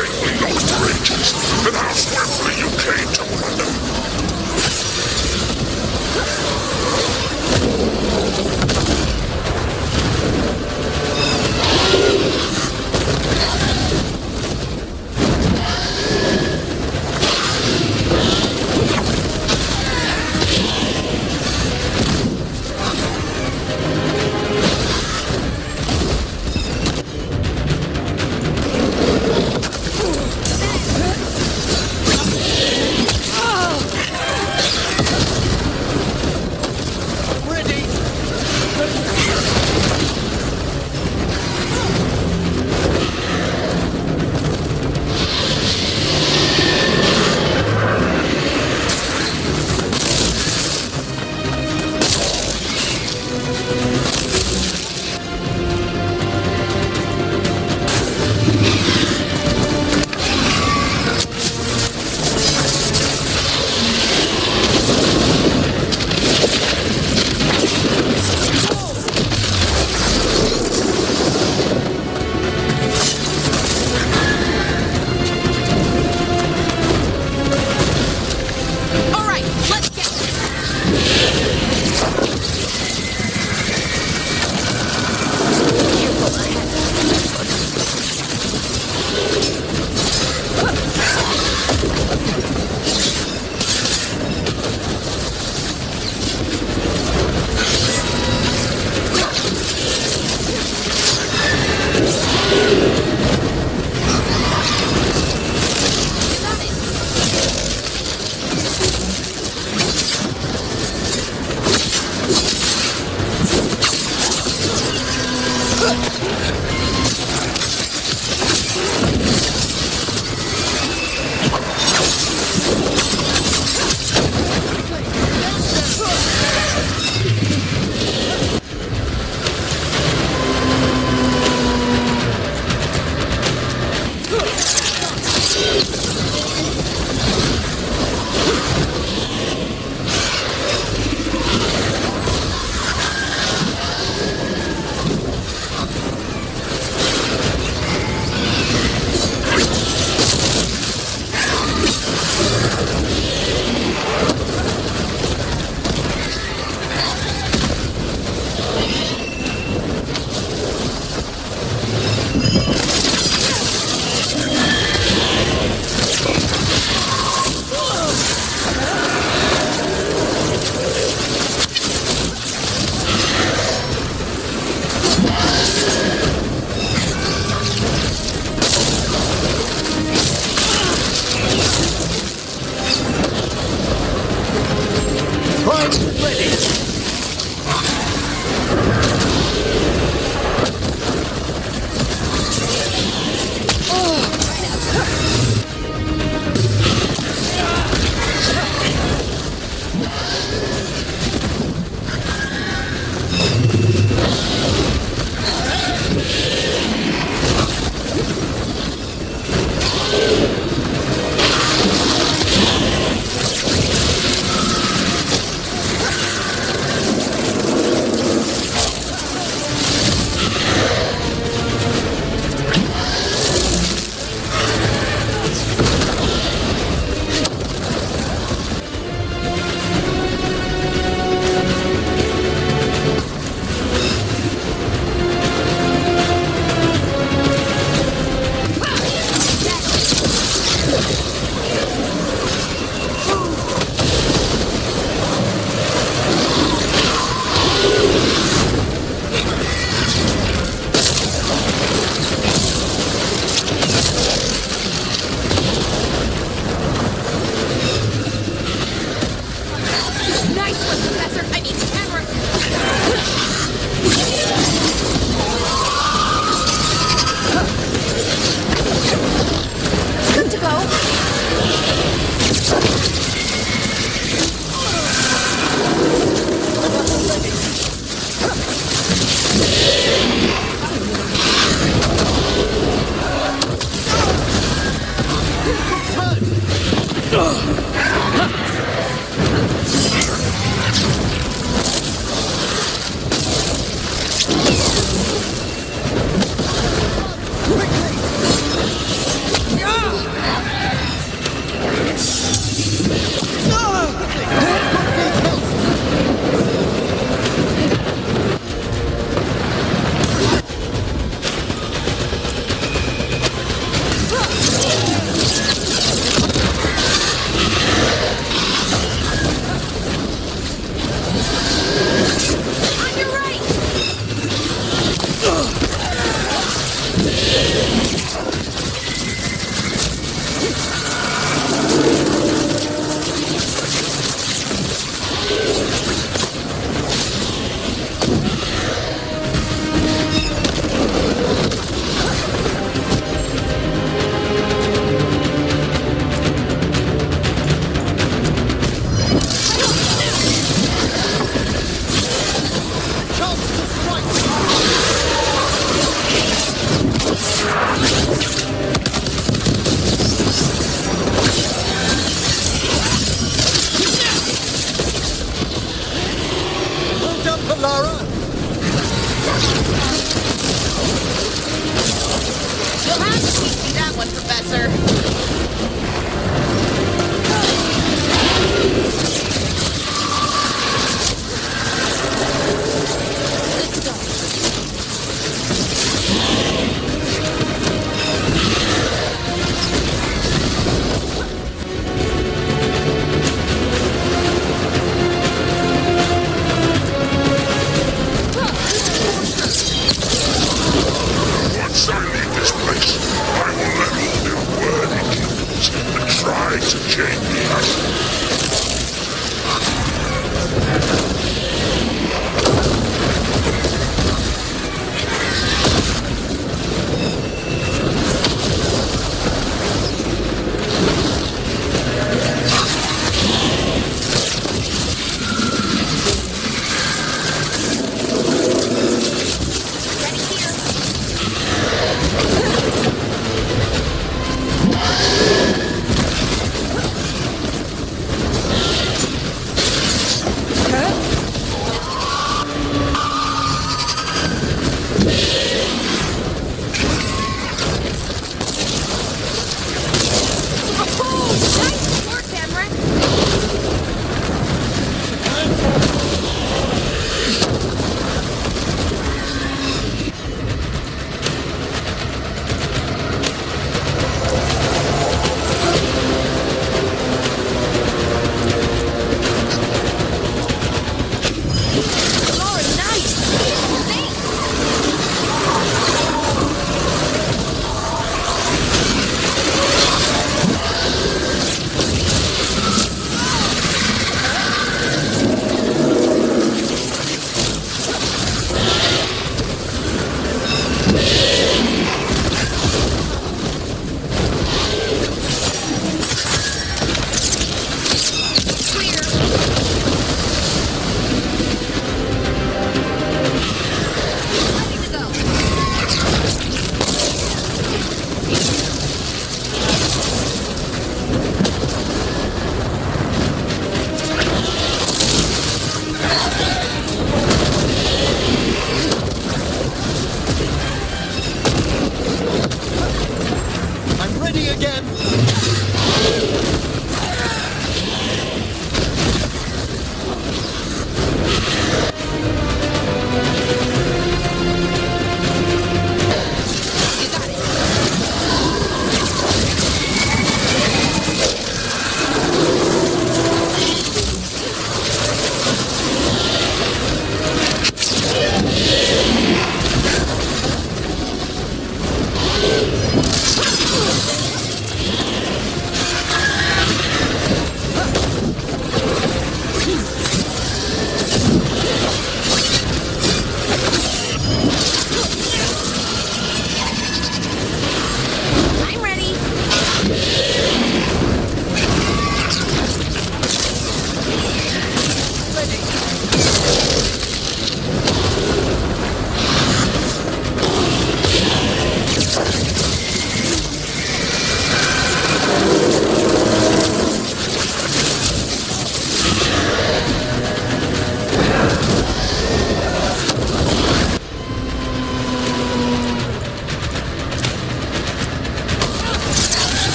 insanely outrageous, and how swiftly you came to wonder.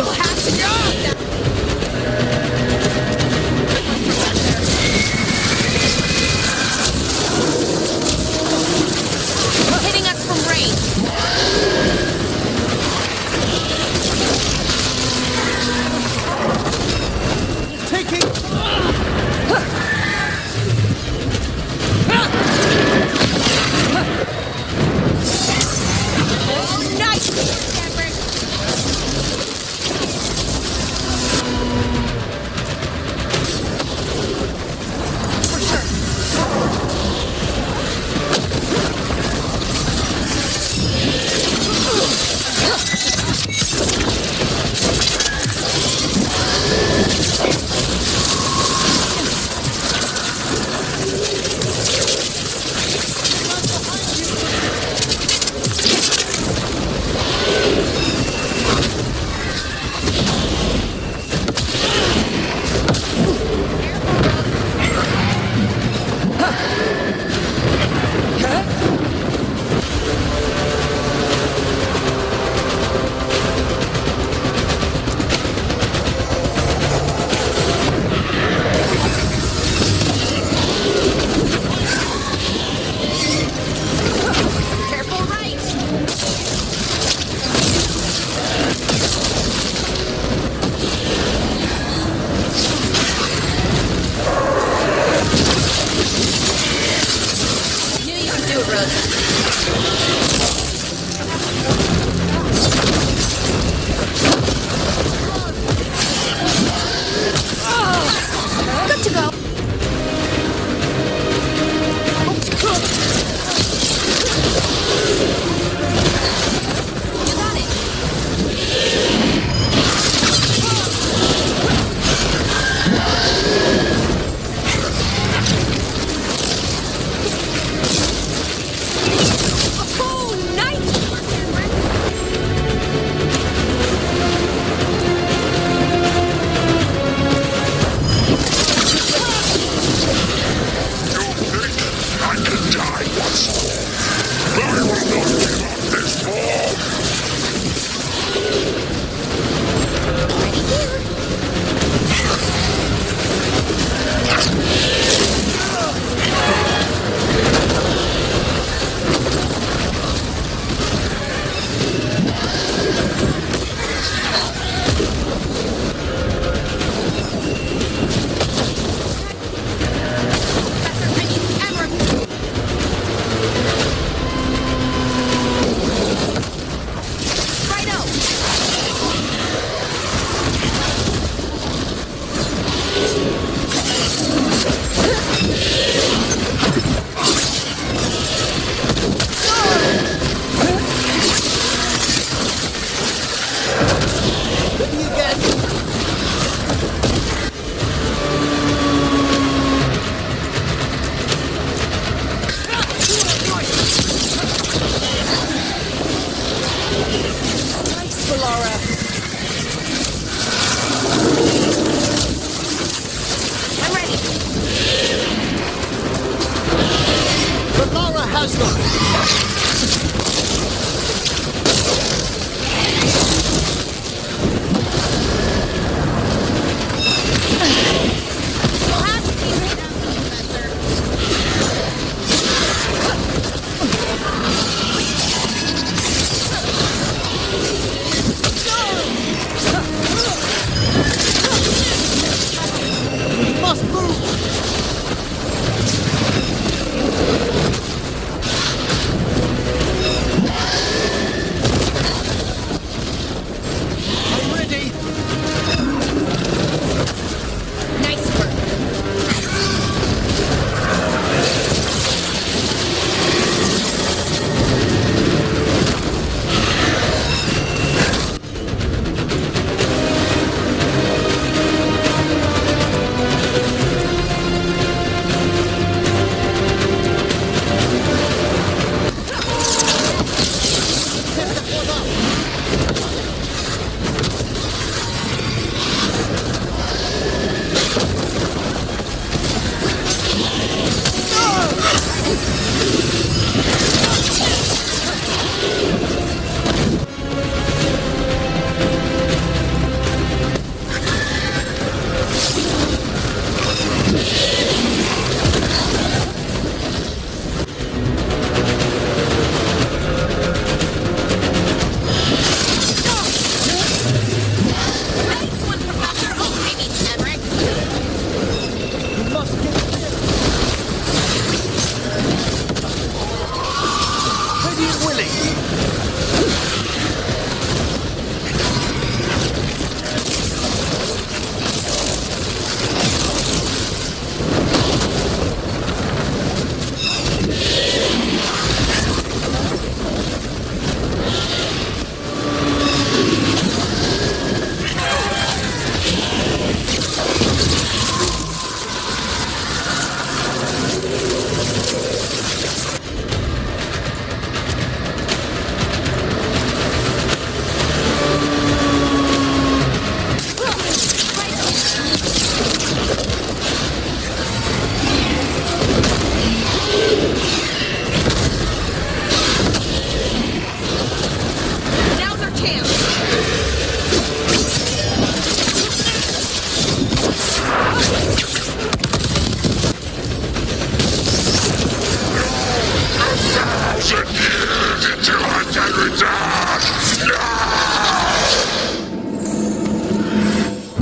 You'll have to go! Hitting us from range.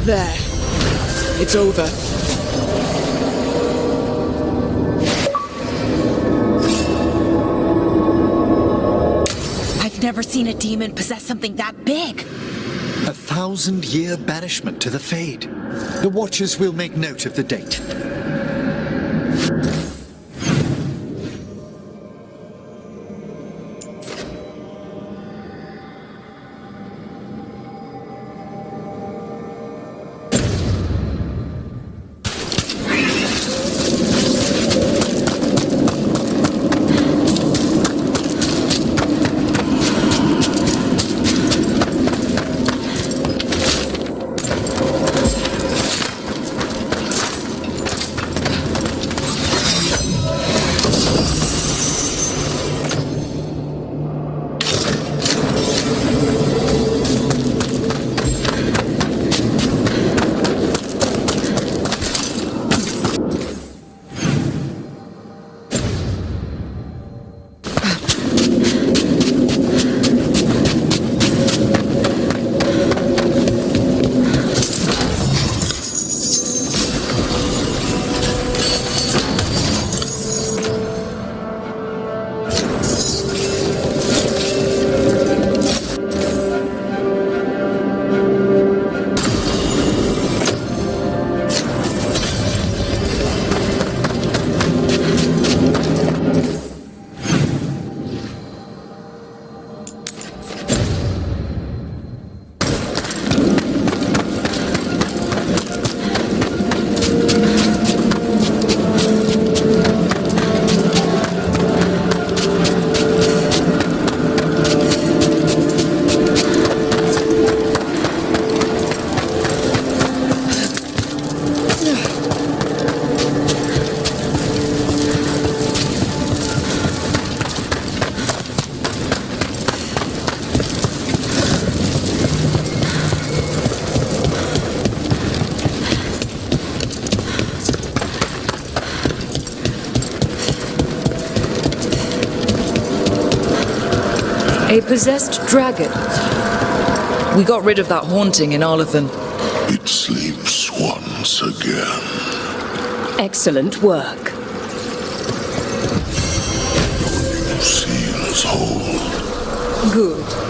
There. It's over. I've never seen a demon possess something that big. 1,000-year banishment to the Fade. The Watchers will make note of the date. A possessed dragon. We got rid of that haunting in Arlathan. It sleeps once again. Excellent work. Your new seal is whole. Good.